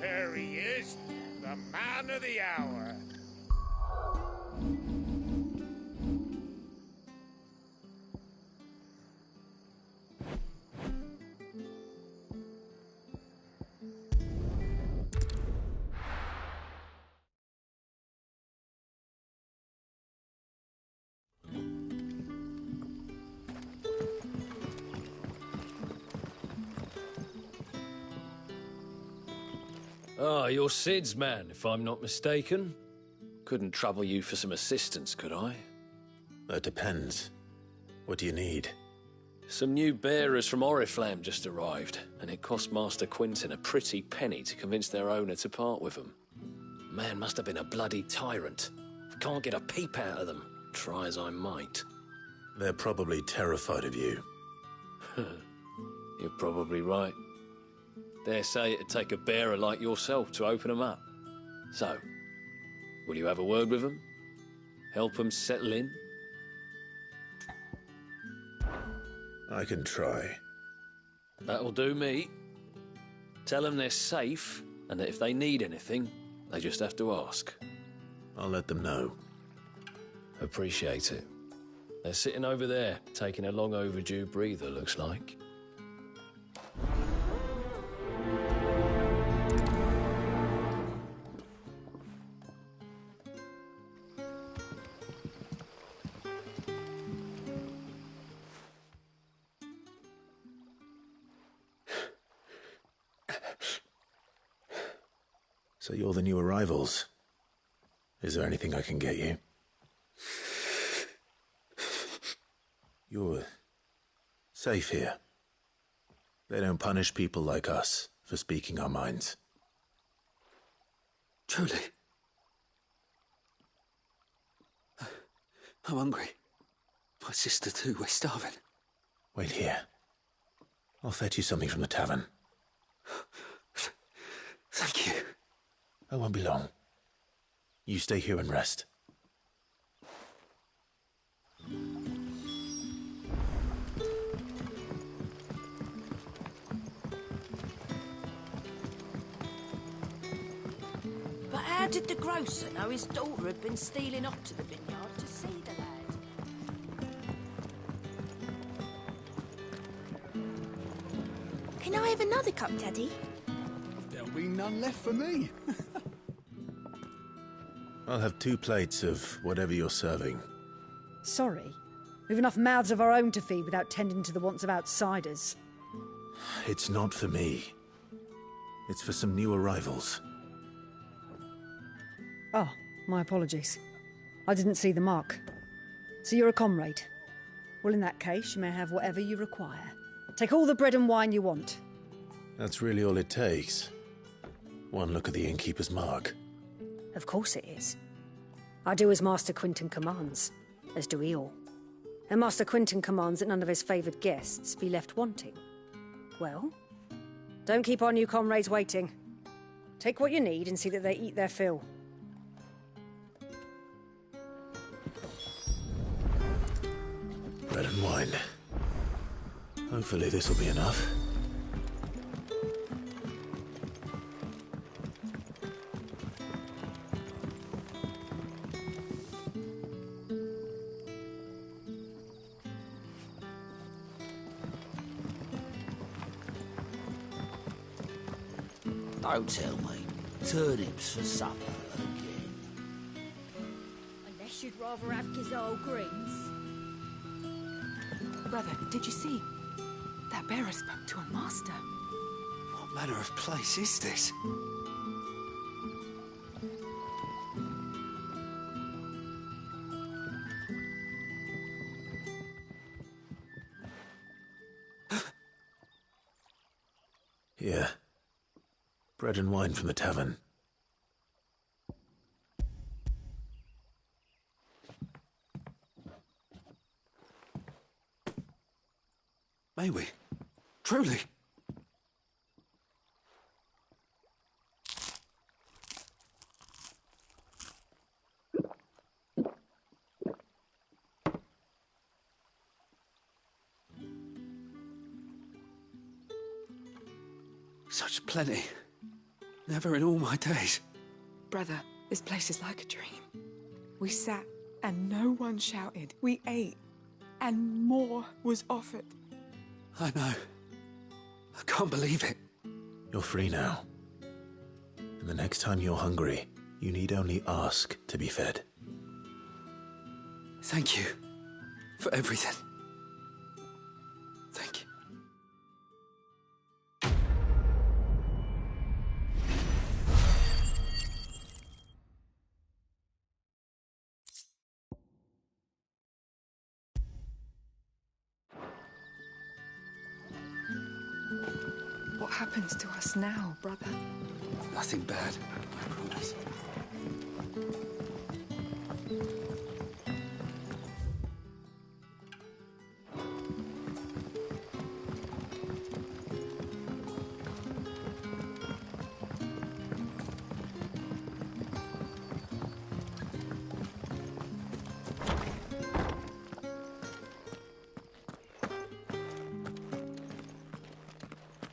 There he is, the man of the hour. Ah, you're Sid's man, if I'm not mistaken. Couldn't trouble you for some assistance, could I? That depends. What do you need? Some new bearers from Oriflamme just arrived, and it cost Master Quintin a pretty penny to convince their owner to part with them. Man must have been a bloody tyrant. Can't get a peep out of them, try as I might. They're probably terrified of you. You're probably right. Dare say it'd take a bearer like yourself to open them up. So, will you have a word with them? Help them settle in? I can try. That'll do me. Tell them they're safe, and that if they need anything, they just have to ask. I'll let them know. Appreciate it. They're sitting over there, taking a long overdue breather, looks like. So you're the new arrivals. Is there anything I can get you? You're safe here. They don't punish people like us for speaking our minds. Truly. I'm hungry. My sister too, we're starving. Wait here. I'll fetch you something from the tavern. Thank you. I won't be long. You stay here and rest. But how did the grocer know his daughter had been stealing off to the vineyard to see the lad? Can I have another cup, Daddy? There'll be none left for me. I'll have 2 plates of whatever you're serving. Sorry. We've enough mouths of our own to feed without tending to the wants of outsiders. It's not for me. It's for some new arrivals. Oh, my apologies. I didn't see the mark. So you're a comrade. Well, in that case, you may have whatever you require. Take all the bread and wine you want. That's really all it takes. One look at the innkeeper's mark. Of course it is. I do as Master Quinton commands, as do we all. And Master Quinton commands that none of his favoured guests be left wanting. Well, don't keep our new comrades waiting. Take what you need and see that they eat their fill. Bread and wine. Hopefully this will be enough. Don't tell me. Turnips for supper again. Unless you'd rather have Gizal greens. Brother, did you see? That bearer spoke to a master. What manner of place is this? Here. Bread and wine from the tavern. May we? Truly? Such plenty. Never in all my days. Brother, this place is like a dream. We sat and no one shouted. We ate and more was offered. I know. I can't believe it. You're free now. And the next time you're hungry, you need only ask to be fed. Thank you for everything. Thank you. What happens to us now, brother? Nothing bad, I promise.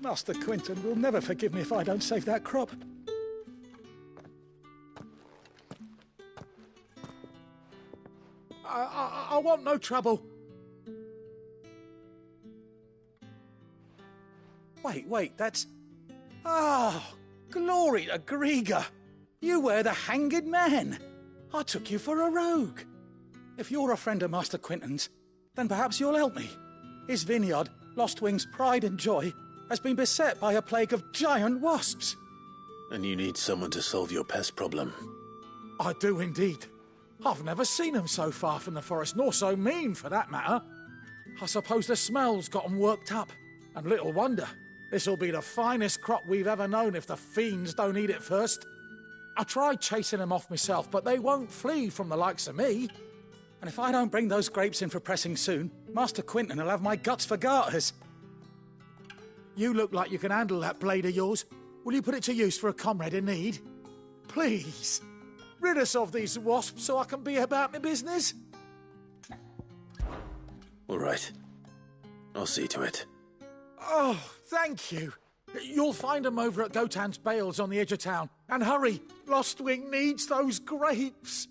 Master Quinton will never forgive me if I don't save that crop. I want no trouble. Wait, that's... Oh, glory to Grieger! You were the hanged man! I took you for a rogue. If you're a friend of Master Quinton's, then perhaps you'll help me. His vineyard, Lostwing's pride and joy, has been beset by a plague of giant wasps. And you need someone to solve your pest problem. I do indeed. I've never seen them so far from the forest, nor so mean, for that matter. I suppose the smell's got 'em worked up. And little wonder. This'll be the finest crop we've ever known if the fiends don't eat it first. I tried chasing them off myself, but they won't flee from the likes of me. And if I don't bring those grapes in for pressing soon, Master Quinton will have my guts for garters. You look like you can handle that blade of yours. Will you put it to use for a comrade in need? Please, rid us of these wasps so I can be about my business. All right. I'll see to it. Oh, thank you. You'll find them over at Gotan's Bales on the edge of town. And hurry, Lostwing needs those grapes.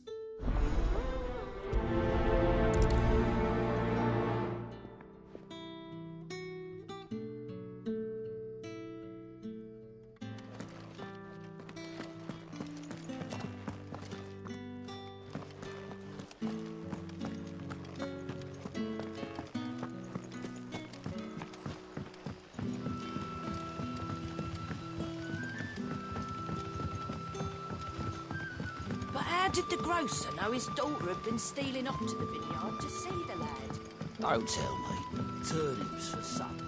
But how did the grocer know his daughter had been stealing up to the vineyard to see the lad? Don't tell me. Turnips for supper.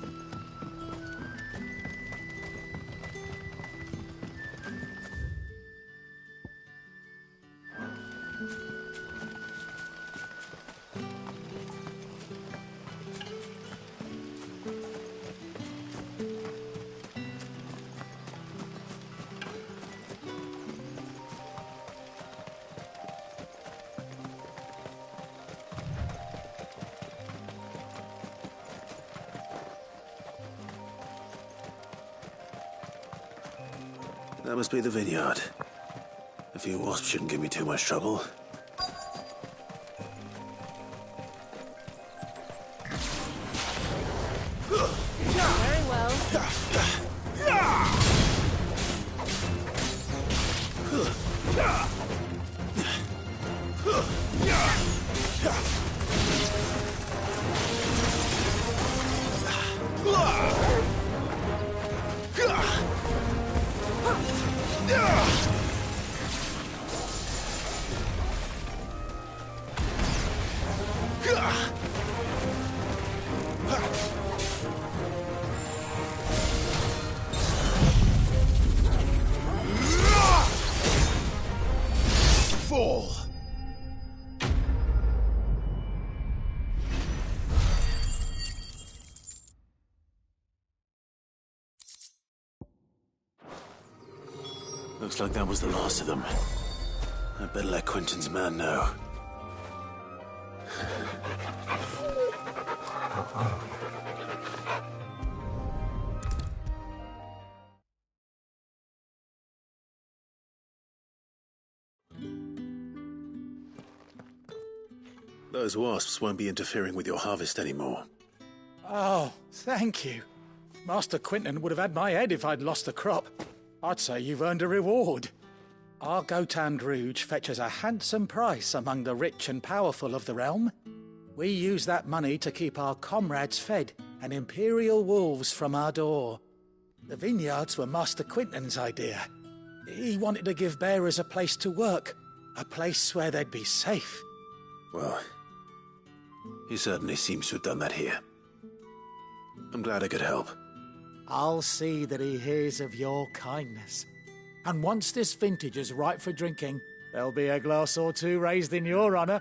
That must be the vineyard. A few wasps shouldn't give me too much trouble. Very well. Fall! Looks like that was the last of them. I'd better let Quinton's man know. Those wasps won't be interfering with your harvest anymore. Oh, thank you. Master Quinton would have had my head if I'd lost the crop. I'd say you've earned a reward. Our Gotand Rouge fetches a handsome price among the rich and powerful of the realm. We use that money to keep our comrades fed and imperial wolves from our door. The vineyards were Master Quinton's idea. He wanted to give bearers a place to work, a place where they'd be safe. Well, he certainly seems to have done that here. I'm glad I could help. I'll see that he hears of your kindness. And once this vintage is ripe for drinking, there'll be a glass or two raised in your honour.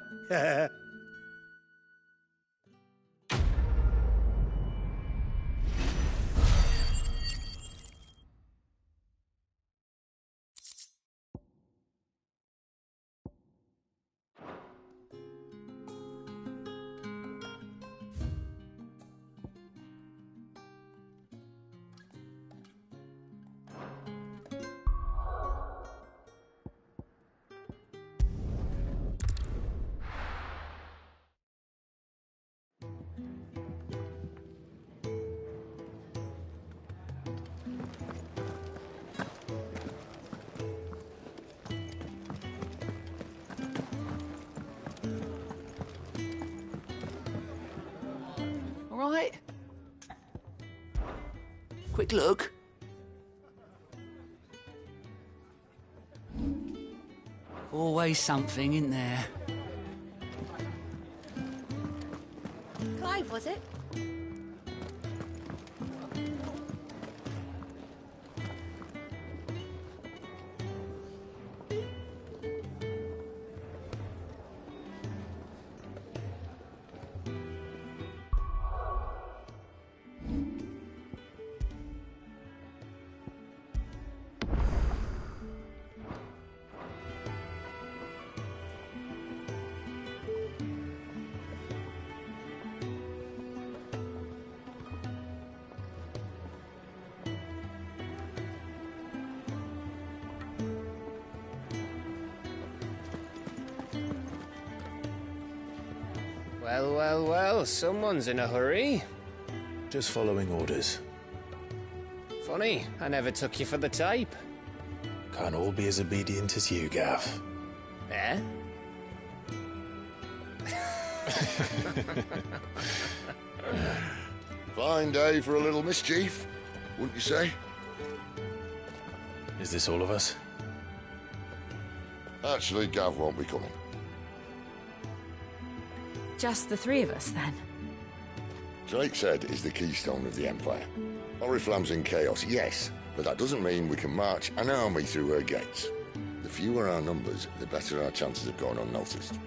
right? Quick look. Always something, isn't there? Clive, was it? Well, well, well, someone's in a hurry. Just following orders. Funny, I never took you for the type. Can't all be as obedient as you, Gav. Eh? Fine day for a little mischief, wouldn't you say? Is this all of us? Actually, Gav won't be coming. Just the three of us, then? Drake's Head is the keystone of the Empire. Oriflamme's in chaos, yes, but that doesn't mean we can march an army through her gates. The fewer our numbers, the better our chances of going unnoticed.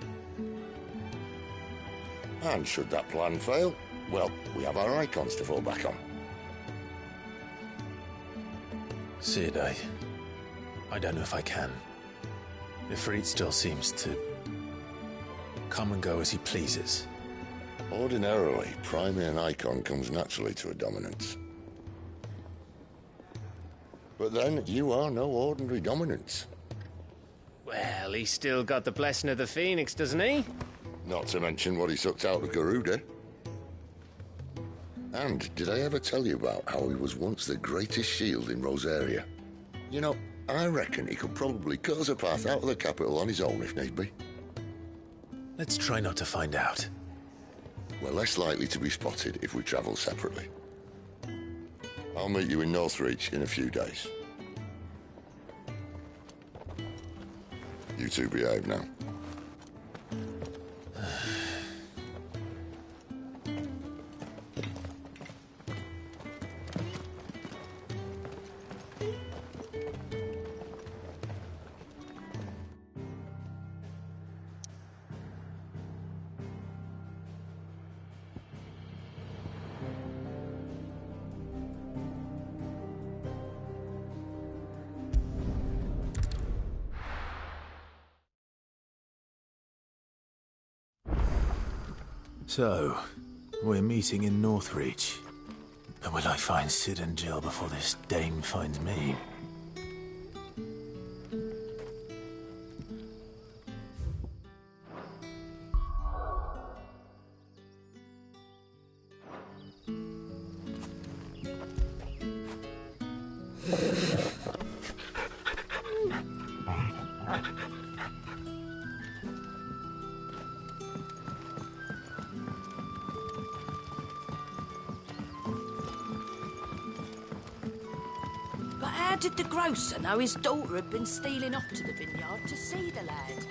And should that plan fail, well, we have our icons to fall back on. Sid, I don't know if I can. Ifrit still seems to come and go as he pleases. Ordinarily, priming an icon comes naturally to a dominance. But then, you are no ordinary dominance. Well, he's still got the blessing of the Phoenix, doesn't he? Not to mention what he sucked out of Garuda. And did I ever tell you about how he was once the greatest shield in Rosaria? You know, I reckon he could probably cut us a path out of the capital on his own if need be. Let's try not to find out. We're less likely to be spotted if we travel separately. I'll meet you in Northreach in a few days. You two behave now. So, we're meeting in Northreach. But will I find Sid and Jill before this dame finds me? But how did the grocer know his daughter had been stealing off to the vineyard to see the lad?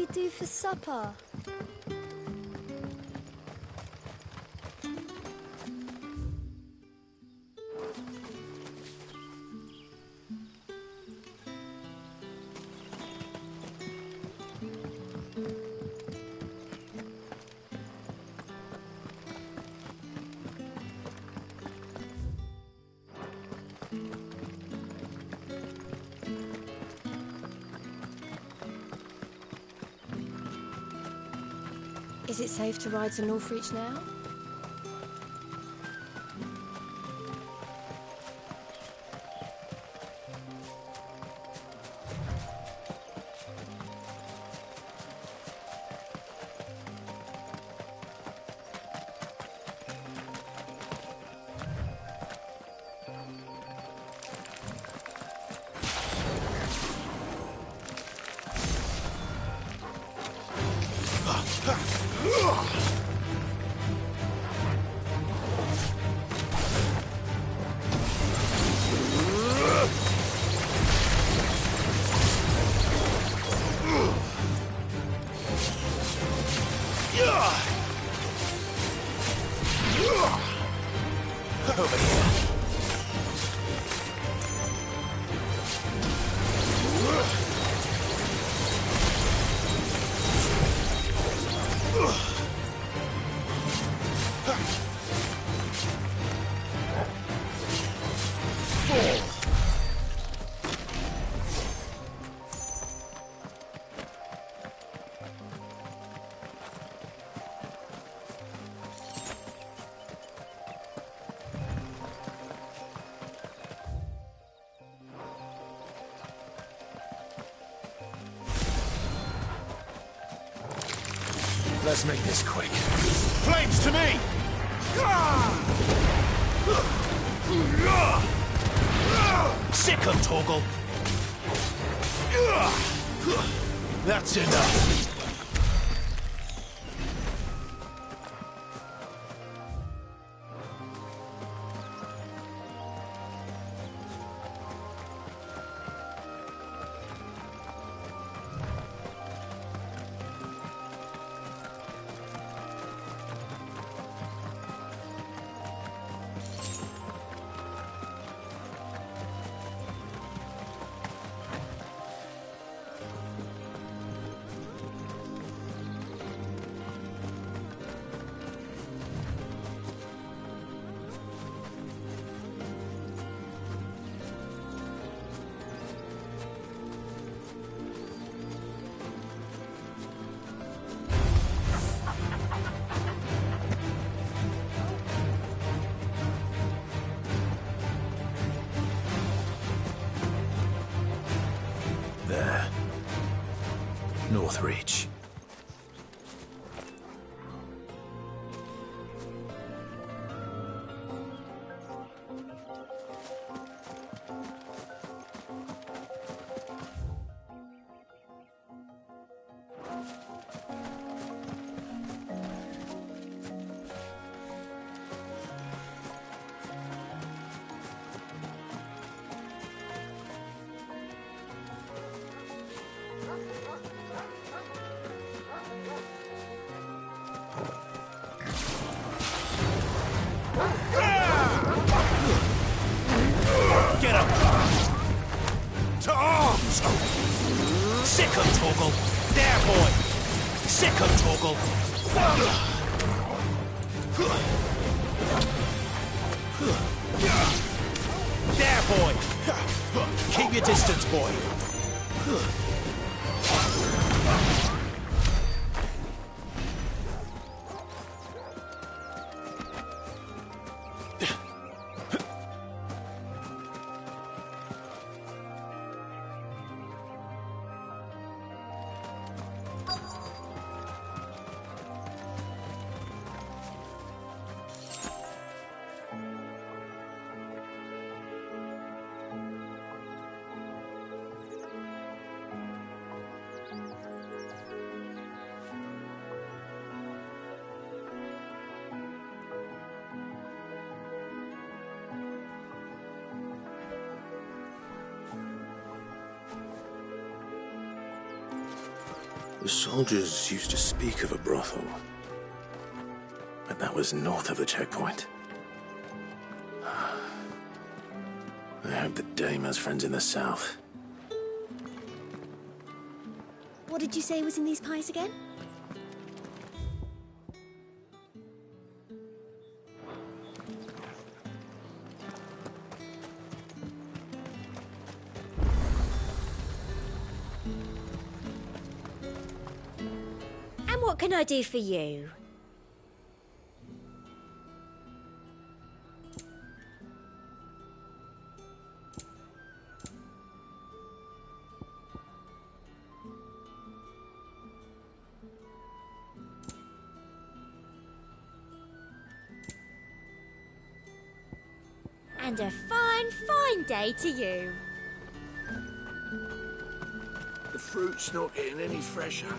we do for supper? Is it safe to ride to Northreach now? Let's make this quick. Flames to me! Sick of Torgal. That's enough. There. Northreach. Get up! To arms! Sick of Torgal! There, boy! Sick of Torgal! There, boy! Keep your distance, boy! The soldiers used to speak of a brothel, but that was north of the checkpoint. I hope the dame has friends in the south. What did you say was in these pies again? And what can I do for you? And a fine, fine day to you. The fruit's not getting any fresher.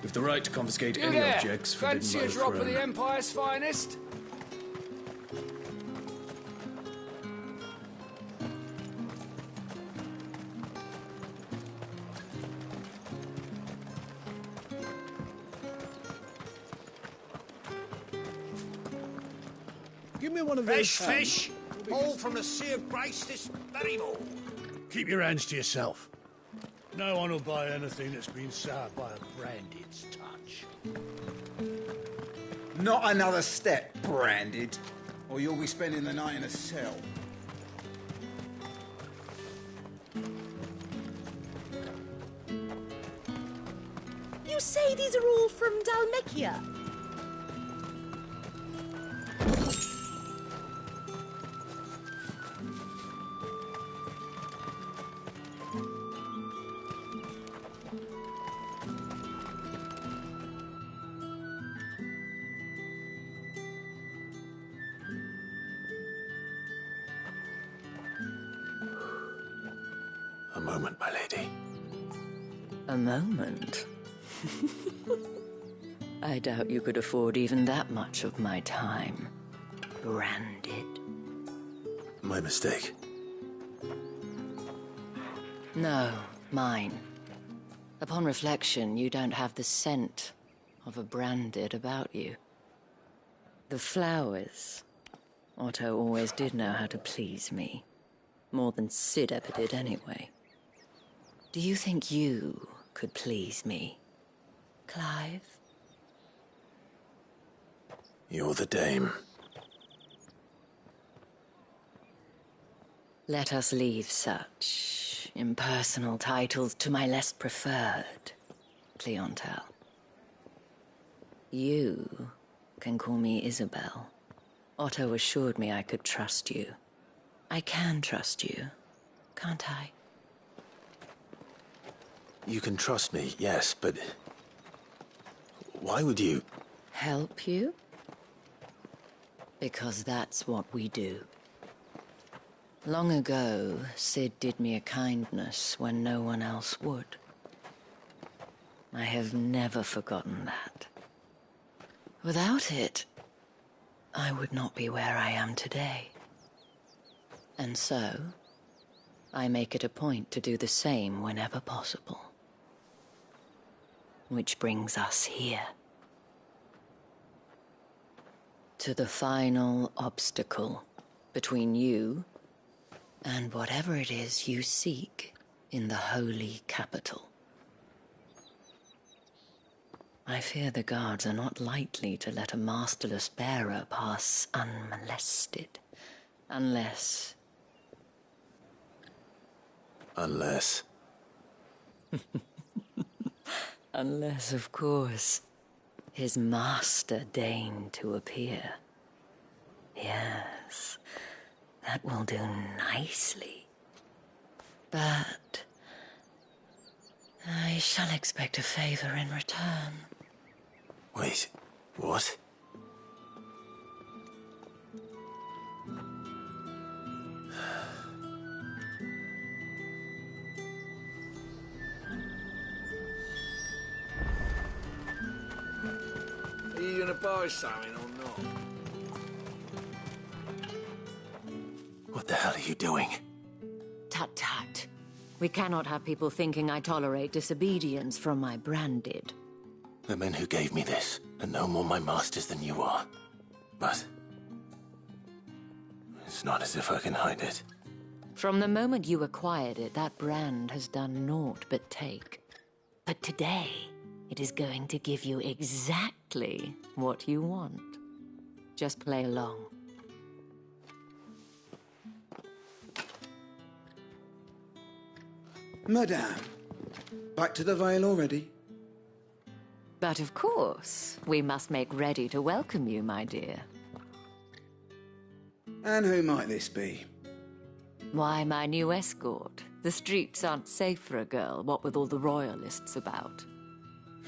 We've the right to confiscate You any there? objects forbidden Fancy by a the drop throne. of the Empire's finest? Give me one of Fresh those. fish, all from the Sea of Grace this very morning. Keep your hands to yourself. No one will buy anything that's been soured by a branded's touch. Not another step, branded, or you'll be spending the night in a cell. You say these are all from Dalmekia? A moment, my lady. A moment? I doubt you could afford even that much of my time. Branded. My mistake. No, mine. Upon reflection, you don't have the scent of a branded about you. The flowers. Otto always did know how to please me. More than Sid ever did anyway. Do you think you could please me, Clive? You're the dame. Let us leave such impersonal titles to my less preferred clientele. You can call me Isabel. Otto assured me I could trust you. I can trust you, can't I? You can trust me, yes, but why would you? Help you? Because that's what we do. Long ago, Sid did me a kindness when no one else would. I have never forgotten that. Without it, I would not be where I am today. And so, I make it a point to do the same whenever possible. Which brings us here. To the final obstacle between you and whatever it is you seek in the holy capital. I fear the guards are not likely to let a masterless bearer pass unmolested. Unless... Unless, of course, his master deigned to appear. Yes, that will do nicely. But I shall expect a favor in return. Wait, what? Are you gonna buy something or not? What the hell are you doing? Tut-tut. We cannot have people thinking I tolerate disobedience from my branded. The men who gave me this are no more my masters than you are. But it's not as if I can hide it. From the moment you acquired it, that brand has done naught but take. But today, it is going to give you exactly what you want. Just play along. Madame, back to the Vale already? But of course, we must make ready to welcome you, my dear. And who might this be? Why, my new escort. The streets aren't safe for a girl, what with all the royalists about.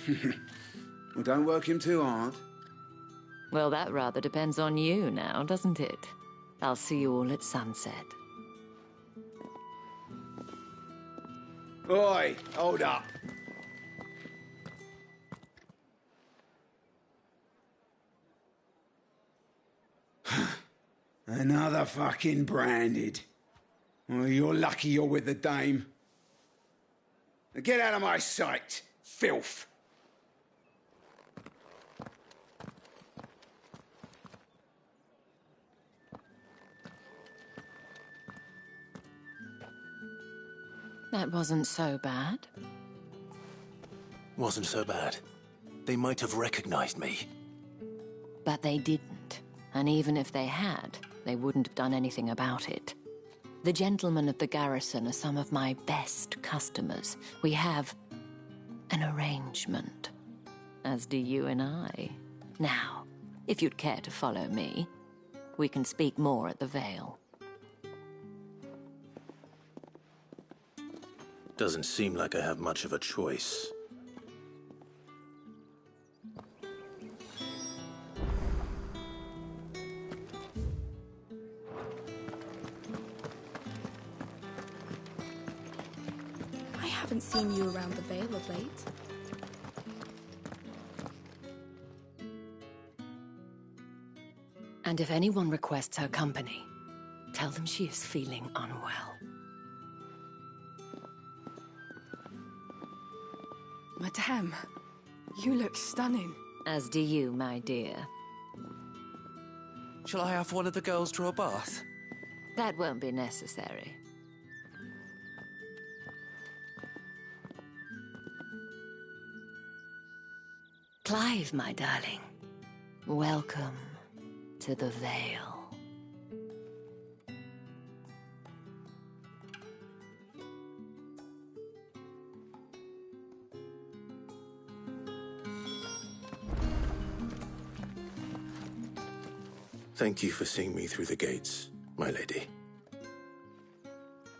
Well, don't work him too hard. Well, that rather depends on you now, doesn't it? I'll see you all at sunset. Oi, hold up. Another fucking branded. Well, you're lucky you're with the dame. Now get out of my sight, filth. That wasn't so bad. Wasn't so bad. They might have recognized me. But they didn't. And even if they had, they wouldn't have done anything about it. The gentlemen of the garrison are some of my best customers. We have an arrangement, as do you and I. Now, if you'd care to follow me, we can speak more at the Vale. Doesn't seem like I have much of a choice. I haven't seen you around the Vale of late. And if anyone requests her company, tell them she is feeling unwell. Madame, you look stunning. As do you, my dear. Shall I have one of the girls draw a bath? That won't be necessary. Clive, my darling. Welcome to the Vale. Thank you for seeing me through the gates, my lady.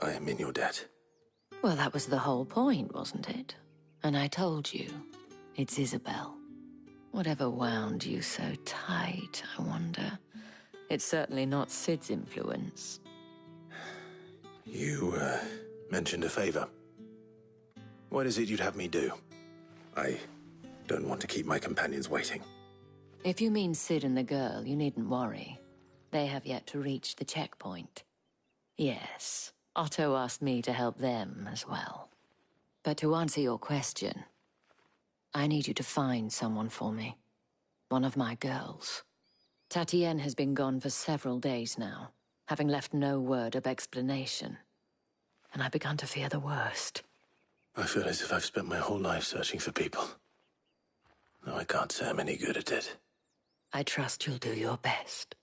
I am in your debt. Well, that was the whole point, wasn't it? And I told you, it's Isabel. Whatever wound you so tight, I wonder. It's certainly not Sid's influence. You, mentioned a favor. What is it you'd have me do? I don't want to keep my companions waiting. If you mean Sid and the girl, you needn't worry. They have yet to reach the checkpoint. Yes, Otto asked me to help them as well. But to answer your question, I need you to find someone for me. One of my girls. Tatienne has been gone for several days now, having left no word of explanation. And I've begun to fear the worst. I feel as if I've spent my whole life searching for people. Though I can't say I'm any good at it. I trust you'll do your best.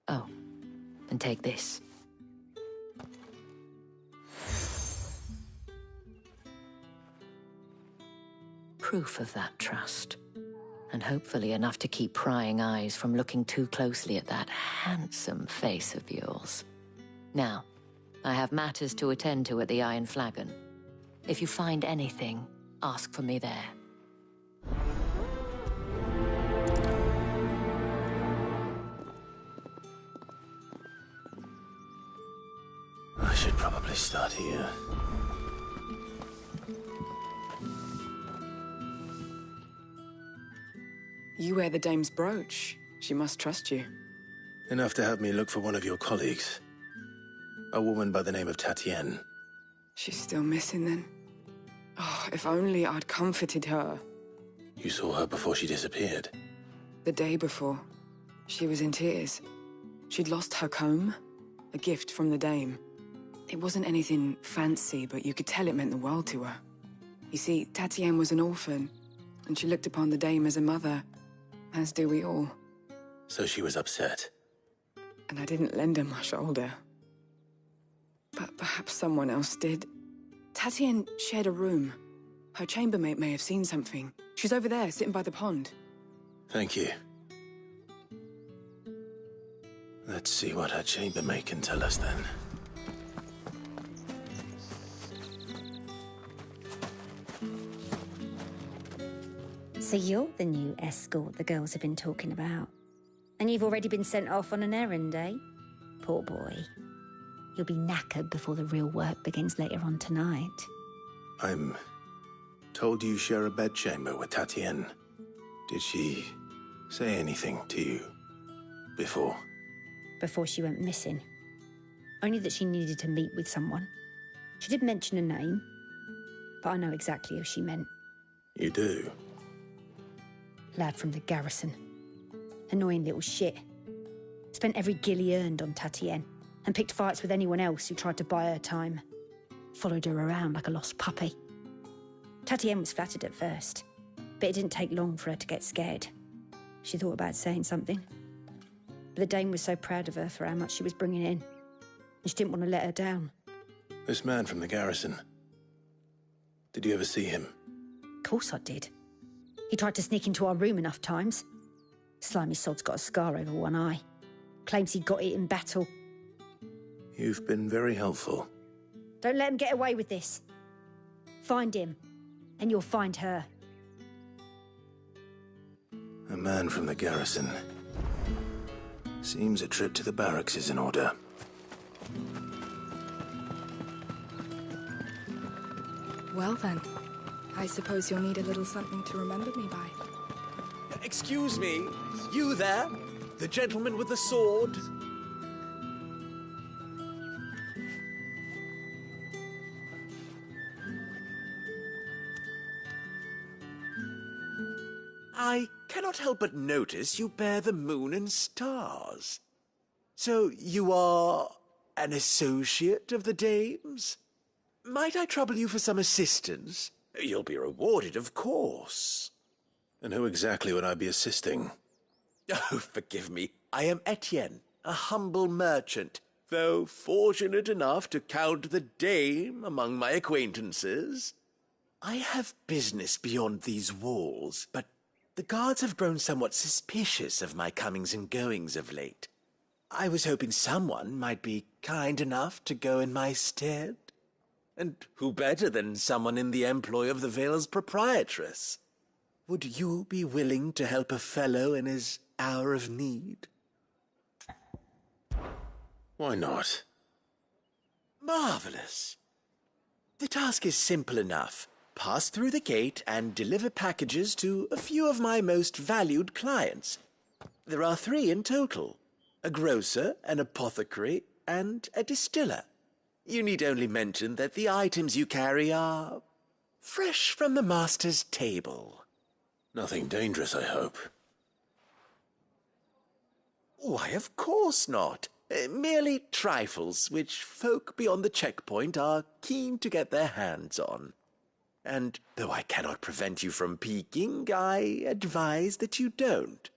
Oh, and take this. Proof of that trust. And hopefully enough to keep prying eyes from looking too closely at that handsome face of yours. Now, I have matters to attend to at the Iron Flagon. If you find anything, ask for me there. I should probably start here. You wear the dame's brooch. She must trust you. Enough to have me look for one of your colleagues. A woman by the name of Tatienne. She's still missing then. Oh, if only I'd comforted her. You saw her before she disappeared. The day before, she was in tears. She'd lost her comb, a gift from the dame. It wasn't anything fancy, but you could tell it meant the world to her. You see, Tatienne was an orphan, and she looked upon the dame as a mother, as do we all. So she was upset. And I didn't lend her my shoulder. But perhaps someone else did. Tatienne shared a room. Her chambermaid may have seen something. She's over there, sitting by the pond. Thank you. Let's see what her chambermaid can tell us then. So you're the new escort the girls have been talking about. And you've already been sent off on an errand, eh? Poor boy. You'll be knackered before the real work begins later on tonight. I'm told you share a bedchamber with Tatienne. Did she say anything to you before? Before she went missing. Only that she needed to meet with someone. She did mention a name, but I know exactly who she meant. You do? Lad from the garrison. Annoying little shit. Spent every gil he earned on Tatienne, and picked fights with anyone else who tried to buy her time. Followed her around like a lost puppy. Tatienne was flattered at first, but it didn't take long for her to get scared. She thought about saying something. But the dame was so proud of her for how much she was bringing in, and she didn't want to let her down. This man from the garrison. Did you ever see him? Of course I did. He tried to sneak into our room enough times. Slimy sod's got a scar over one eye. Claims he got it in battle. You've been very helpful. Don't let him get away with this. Find him, and you'll find her. A man from the garrison. Seems a trip to the barracks is in order. Well then, I suppose you'll need a little something to remember me by. Excuse me, you there? The gentleman with the sword? I cannot help but notice you bear the moon and stars. So you are an associate of the dame's? Might I trouble you for some assistance? You'll be rewarded, of course. And who exactly would I be assisting? Oh, forgive me. I am Etienne, a humble merchant, though fortunate enough to count the dame among my acquaintances. I have business beyond these walls, but the guards have grown somewhat suspicious of my comings and goings of late. I was hoping someone might be kind enough to go in my stead. And who better than someone in the employ of the Vale's proprietress? Would you be willing to help a fellow in his hour of need? Why not? Marvelous. The task is simple enough. Pass through the gate and deliver packages to a few of my most valued clients. There are 3 in total. A grocer, an apothecary, and a distiller. You need only mention that the items you carry are fresh from the master's table. Nothing dangerous, I hope. Why, of course not. Merely trifles which folk beyond the checkpoint are keen to get their hands on. And though I cannot prevent you from peeking, I advise that you don't.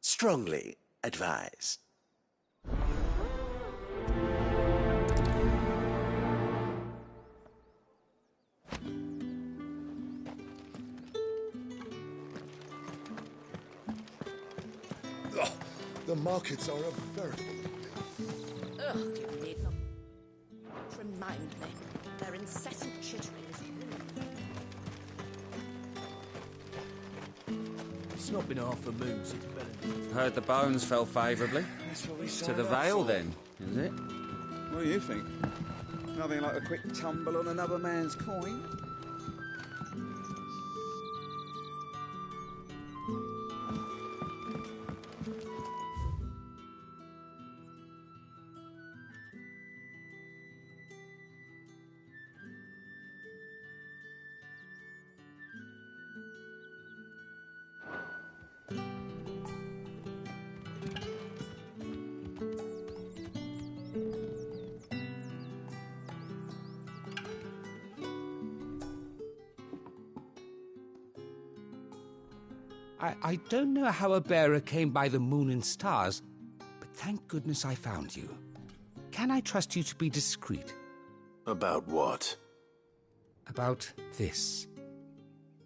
Strongly advise. Oh, the markets are a veritable... Ugh, you need not remind me. Their incessant chittering is rude. It's not been half a moon since Bellenden. Heard the bones fell favourably. That's what we To signed the up Vale, for. then, is it? What do you think? Nothing like a quick tumble on another man's coin. I don't know how a bearer came by the moon and stars, but thank goodness I found you. Can I trust you to be discreet? About what? About this.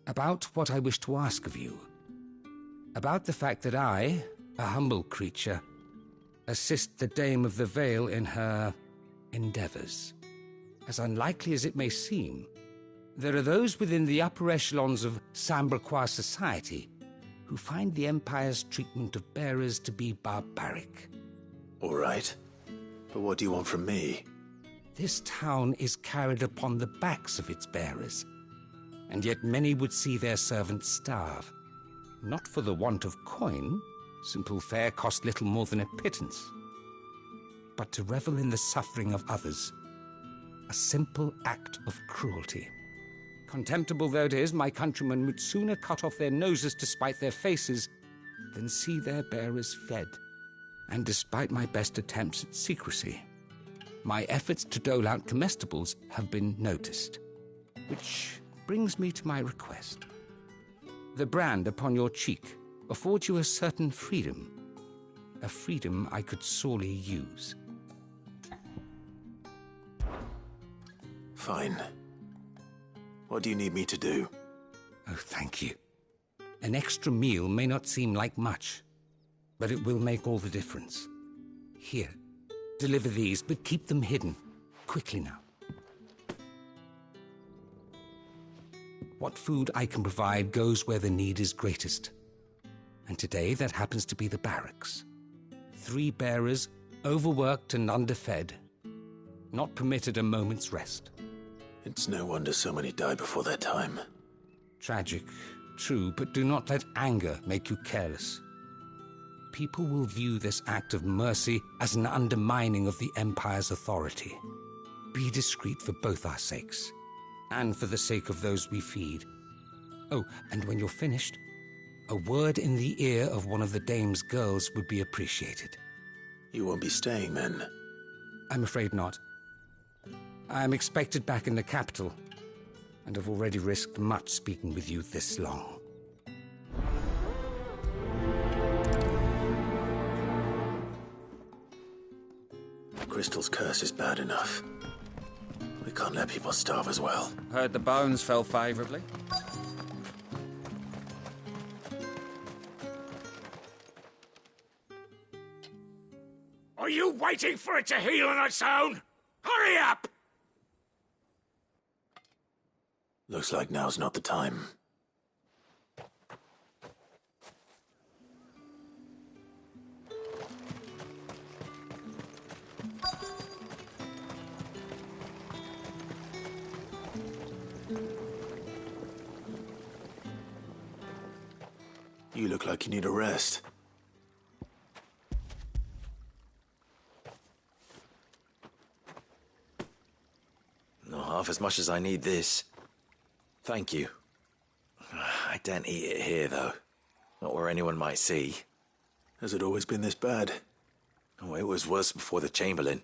About what I wish to ask of you. About the fact that I, a humble creature, assist the Dame of the Vale in her endeavors. As unlikely as it may seem, there are those within the upper echelons of Samberquois society who find the Empire's treatment of bearers to be barbaric. All right. But what do you want from me? This town is carried upon the backs of its bearers, and yet many would see their servants starve. Not for the want of coin, simple fare cost little more than a pittance, but to revel in the suffering of others, a simple act of cruelty. Contemptible though it is, my countrymen would sooner cut off their noses to spite their faces than see their bearers fed. And despite my best attempts at secrecy, my efforts to dole out comestibles have been noticed. Which brings me to my request. The brand upon your cheek affords you a certain freedom, a freedom I could sorely use. Fine. What do you need me to do? Oh, thank you. An extra meal may not seem like much, but it will make all the difference. Here, deliver these, but keep them hidden. Quickly now. What food I can provide goes where the need is greatest. And today that happens to be the barracks. 3 bearers, overworked and underfed, not permitted a moment's rest. It's no wonder so many die before their time. Tragic, true, but do not let anger make you careless. People will view this act of mercy as an undermining of the Empire's authority. Be discreet for both our sakes, and for the sake of those we feed. Oh, and when you're finished, a word in the ear of one of the Dame's girls would be appreciated. You won't be staying then? I'm afraid not. I am expected back in the capital, and have already risked much speaking with you this long. Crystal's curse is bad enough. We can't let people starve as well. Heard the bones fell favourably. Are you waiting for it to heal on its own? Hurry up! Looks like now's not the time. You look like you need a rest. Not half as much as I need this. Thank you. I daren't eat it here, though. Not where anyone might see. Has it always been this bad? Oh, it was worse before the Chamberlain.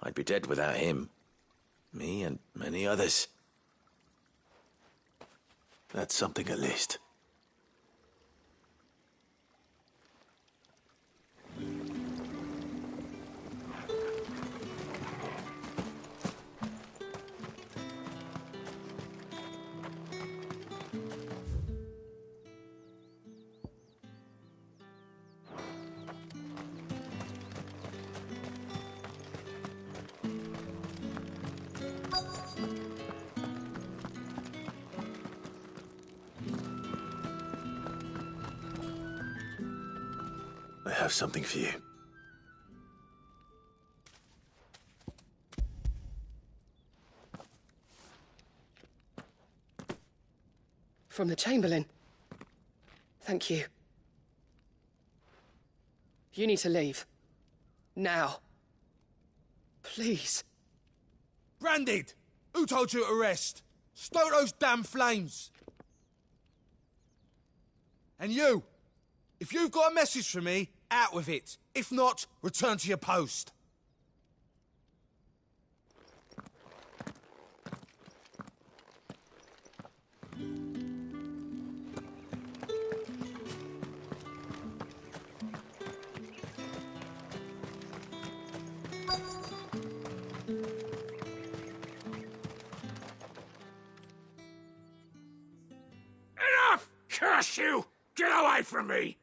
I'd be dead without him. Me and many others. That's something at least. I have something for you. From the Chamberlain. Thank you. You need to leave. Now. Please. Branded! Who told you to rest? Stoke those damn flames! And you! If you've got a message for me, out with it. If not, return to your post. Curse you! Get away from me!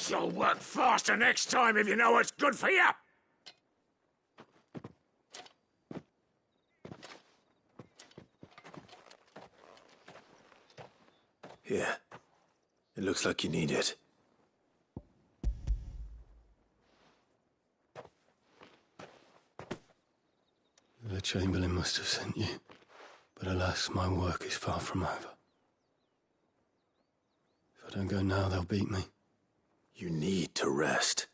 You'll work faster next time if you know what's good for you! Here. It looks like you need it. The Chamberlain must have sent you. But alas, my work is far from over. If I don't go now, they'll beat me. You need to rest.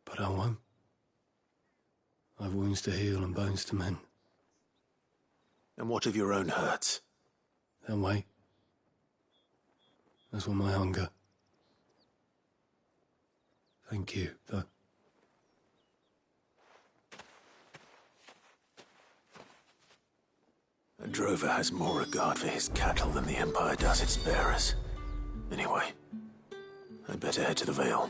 But I won't. I've wounds to heal and bones to mend. And what of your own hurts? They'll wait. As will my hunger. Thank you, though. A drover has more regard for his cattle than the Empire does its bearers. Anyway, I'd better head to the Vale.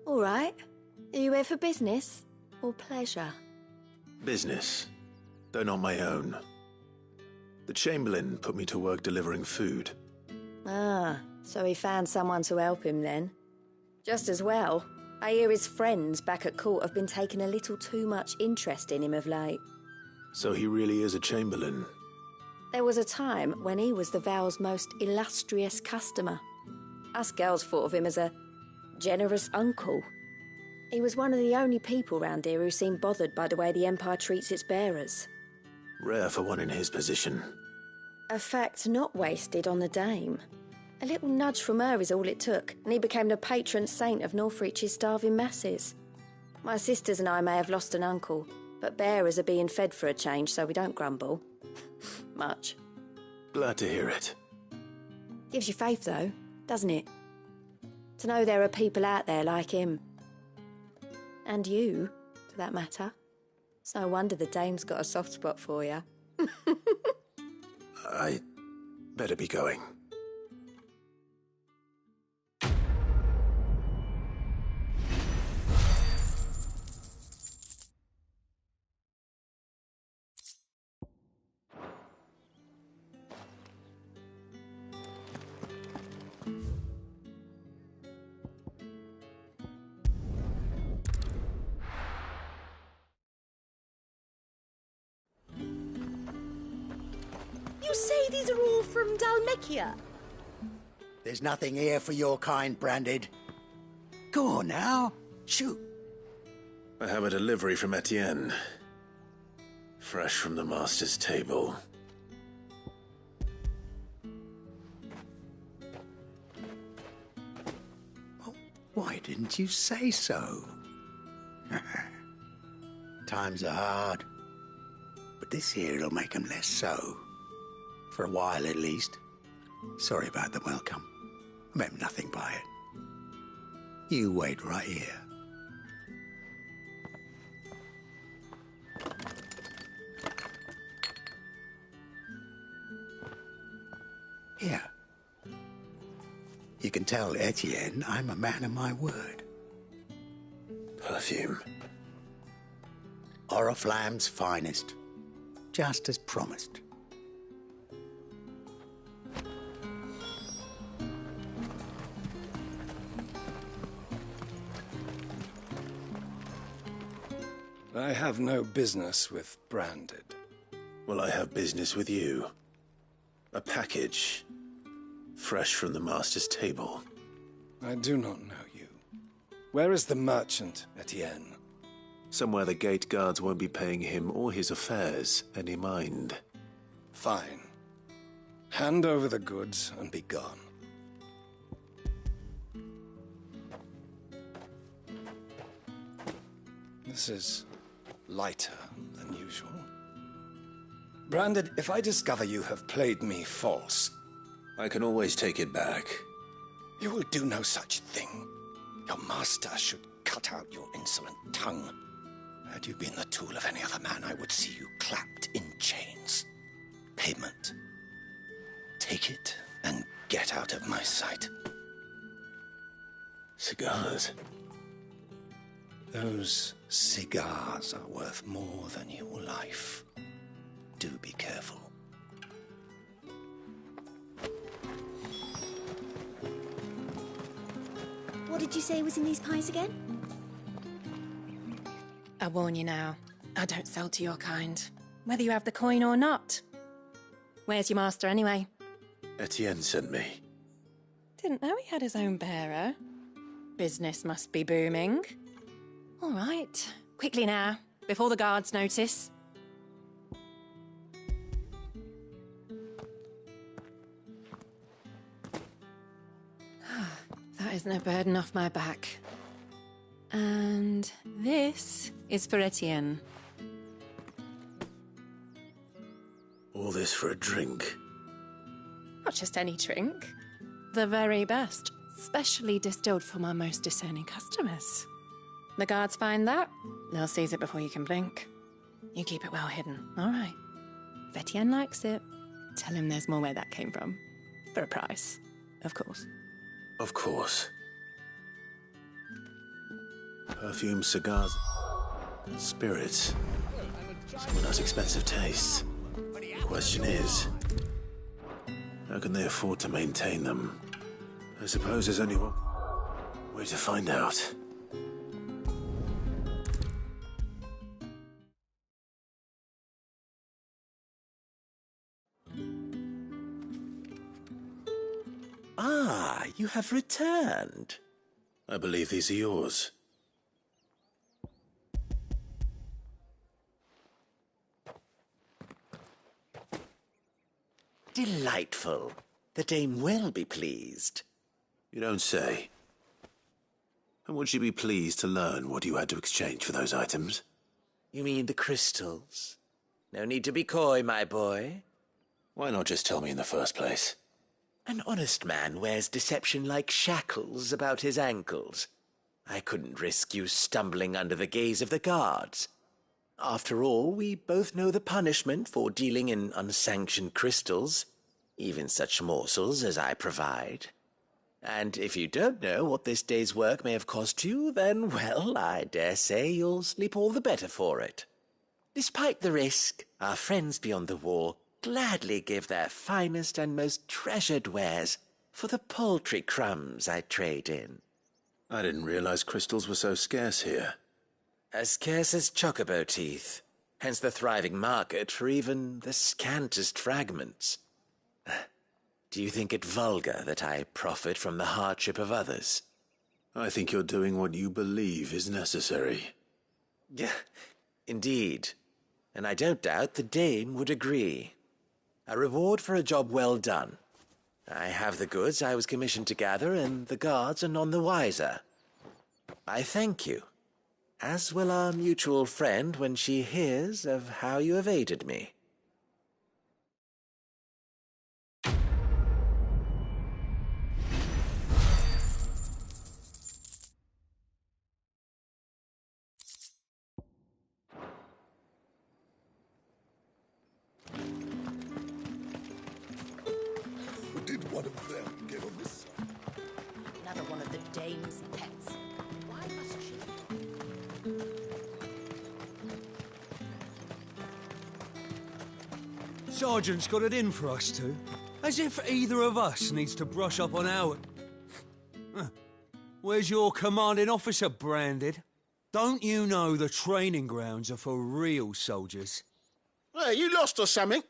All right. Are you here for business or pleasure? Business, though not my own. The Chamberlain put me to work delivering food. Ah, so he found someone to help him then. Just as well. I hear his friends back at court have been taking a little too much interest in him of late. So he really is a Chamberlain. There was a time when he was the Vale's most illustrious customer. Us girls thought of him as a generous uncle. He was one of the only people round here who seemed bothered by the way the Empire treats its bearers. Rare for one in his position. A fact not wasted on the Dame. A little nudge from her is all it took, and he became the patron saint of Northreach's starving masses. My sisters and I may have lost an uncle, but bearers are being fed for a change, so we don't grumble. Much. Glad to hear it. Gives you faith, though, doesn't it? To know there are people out there like him. And you, for that matter. It's no wonder the Dame's got a soft spot for you. I better be going. You say these are all from Dalmekia? There's nothing here for your kind, Branded. Go on now, shoot. I have a delivery from Etienne. Fresh from the Master's table. Why didn't you say so? Times are hard. But this here'll make 'em less so. For a while, at least. Sorry about the welcome. I meant nothing by it. You wait right here. Here. You can tell Etienne I'm a man of my word. Perfume. Oriflamme's finest. Just as promised. I have no business with Branded. Well, I have business with you. A package. Fresh from the Master's table. I do not know you. Where is the merchant, Etienne? Somewhere the gate guards won't be paying him or his affairs any mind. Fine. Hand over the goods and be gone. This is lighter than usual. Branded, if I discover you have played me false... I can always take it back. You will do no such thing. Your master should cut out your insolent tongue. Had you been the tool of any other man, I would see you clapped in chains. Payment. Take it and get out of my sight. Cigars. Those cigars are worth more than your life. Do be careful. What did you say was in these pies again? I warn you now, I don't sell to your kind, whether you have the coin or not. Where's your master anyway? Etienne sent me. Didn't know he had his own bearer. Business must be booming. All right, quickly now, before the guards notice. That isn't a burden off my back. And this is for Etienne. All this for a drink? Not just any drink. The very best, specially distilled for my most discerning customers. The guards find that, they'll seize it before you can blink. You keep it well hidden, all right? If Etienne likes it, tell him there's more where that came from. For a price, of course. Of course. Perfume, cigars, spirits. Someone has expensive tastes. The question is, how can they afford to maintain them? I suppose there's only one way to find out. Ah, you have returned. I believe these are yours. Delightful. The dame will be pleased. You don't say. And would she be pleased to learn what you had to exchange for those items? You mean the crystals? No need to be coy, my boy. Why not just tell me in the first place? An honest man wears deception like shackles about his ankles. I couldn't risk you stumbling under the gaze of the guards. After all, we both know the punishment for dealing in unsanctioned crystals, even such morsels as I provide. And if you don't know what this day's work may have cost you, then, well, I dare say you'll sleep all the better for it. Despite the risk, our friends beyond the wall gladly give their finest and most treasured wares for the paltry crumbs I trade in. I didn't realize crystals were so scarce here. As scarce as chocobo teeth, hence the thriving market for even the scantest fragments. Do you think it vulgar that I profit from the hardship of others? I think you're doing what you believe is necessary. Indeed, and I don't doubt the dame would agree. A reward for a job well done. I have the goods I was commissioned to gather, and the guards are none the wiser. I thank you, as will our mutual friend when she hears of how you have aided me. Did one of them get on this side? Another one of the dame's pets. Why must she? Sergeant's got it in for us two. As if either of us needs to brush up on our... Where's your commanding officer branded? Don't you know the training grounds are for real soldiers? Hey, you lost or something?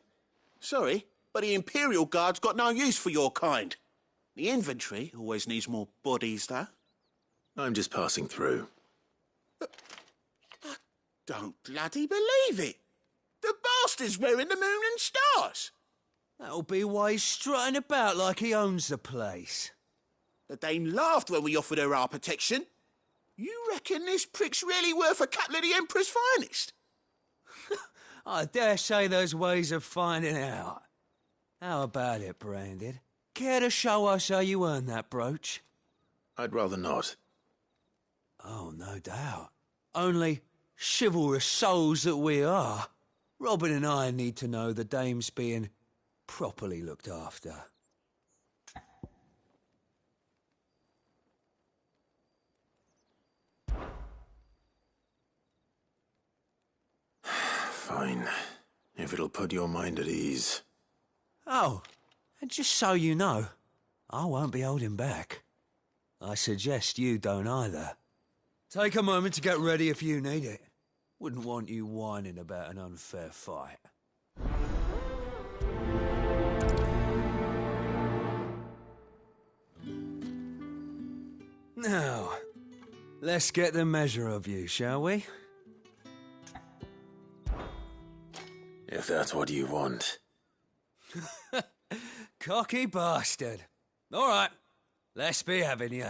Sorry, but the Imperial Guard's got no use for your kind. The infantry always needs more bodies, though. I'm just passing through. I don't bloody believe it. The bastard's wearing the moon and stars. That'll be why he's strutting about like he owns the place. The dame laughed when we offered her our protection. You reckon this prick's really worth a couple of the Emperor's finest? I dare say there's ways of finding out. How about it, Branded? Care to show us how you earned that brooch? I'd rather not. Oh, no doubt. Only, Chivalrous souls that we are, Robin and I need to know the dame's being properly looked after. Fine. If it'll put your mind at ease. Oh, and just so you know, I won't be holding back. I suggest you don't either. Take a moment to get ready if you need it. Wouldn't want you whining about an unfair fight. Now, let's get the measure of you, shall we? If that's what you want. Cocky bastard. All right, let's be having you.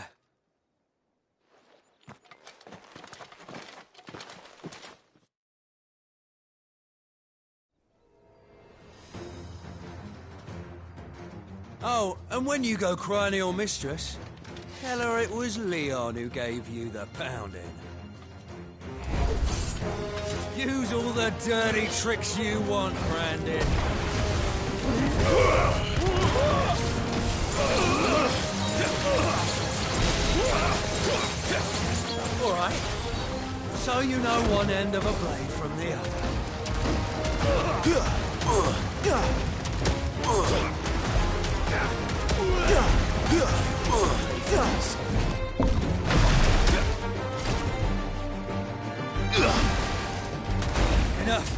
Oh, and when you go crying to your mistress, tell her it was Leon who gave you the pounding. Use all the dirty tricks you want, Brandon. All right. So you know one end of a blade from the other. Enough.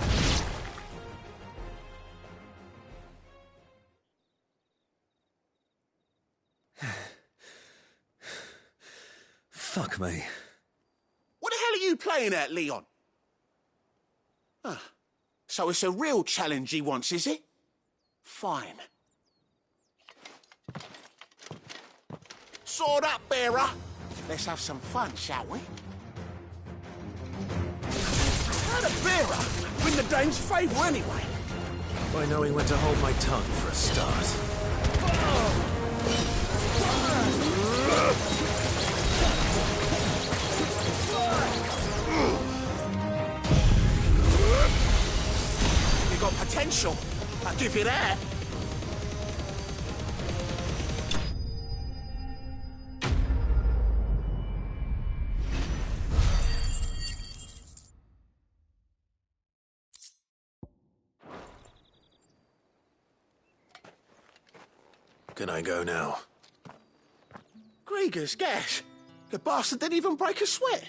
Fuck me. What the hell are you playing at, Leon? Ah, so it's a real challenge he wants, is it? Fine. Sword up, bearer. Let's have some fun, shall we? How'd a bearer win the dame's favour anyway? By knowing when to hold my tongue for a start. You got potential. I'll give you that. Can I go now? Grieger's gas. The bastard didn't even break a sweat.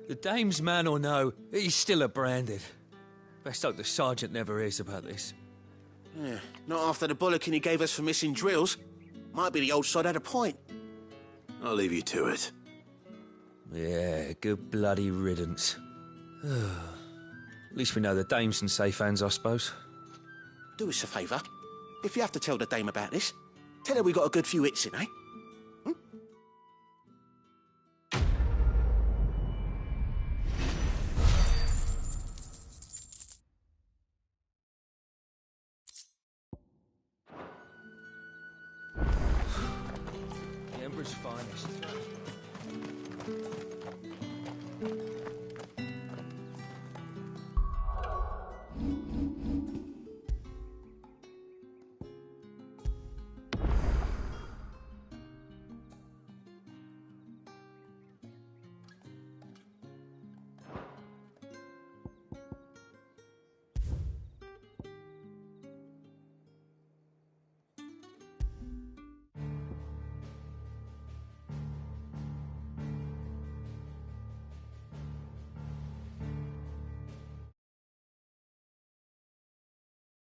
The dame's man or no, he's still a branded. Best hope the sergeant never hears about this. Yeah, not after the bullocking he gave us for missing drills. Might be the old sod had a point. I'll leave you to it. Yeah, good bloody riddance. At least we know the dame's in safe hands, I suppose. Do us a favour. If you have to tell the dame about this, tell her we got a good few hits in, eh? The Emperor's finest.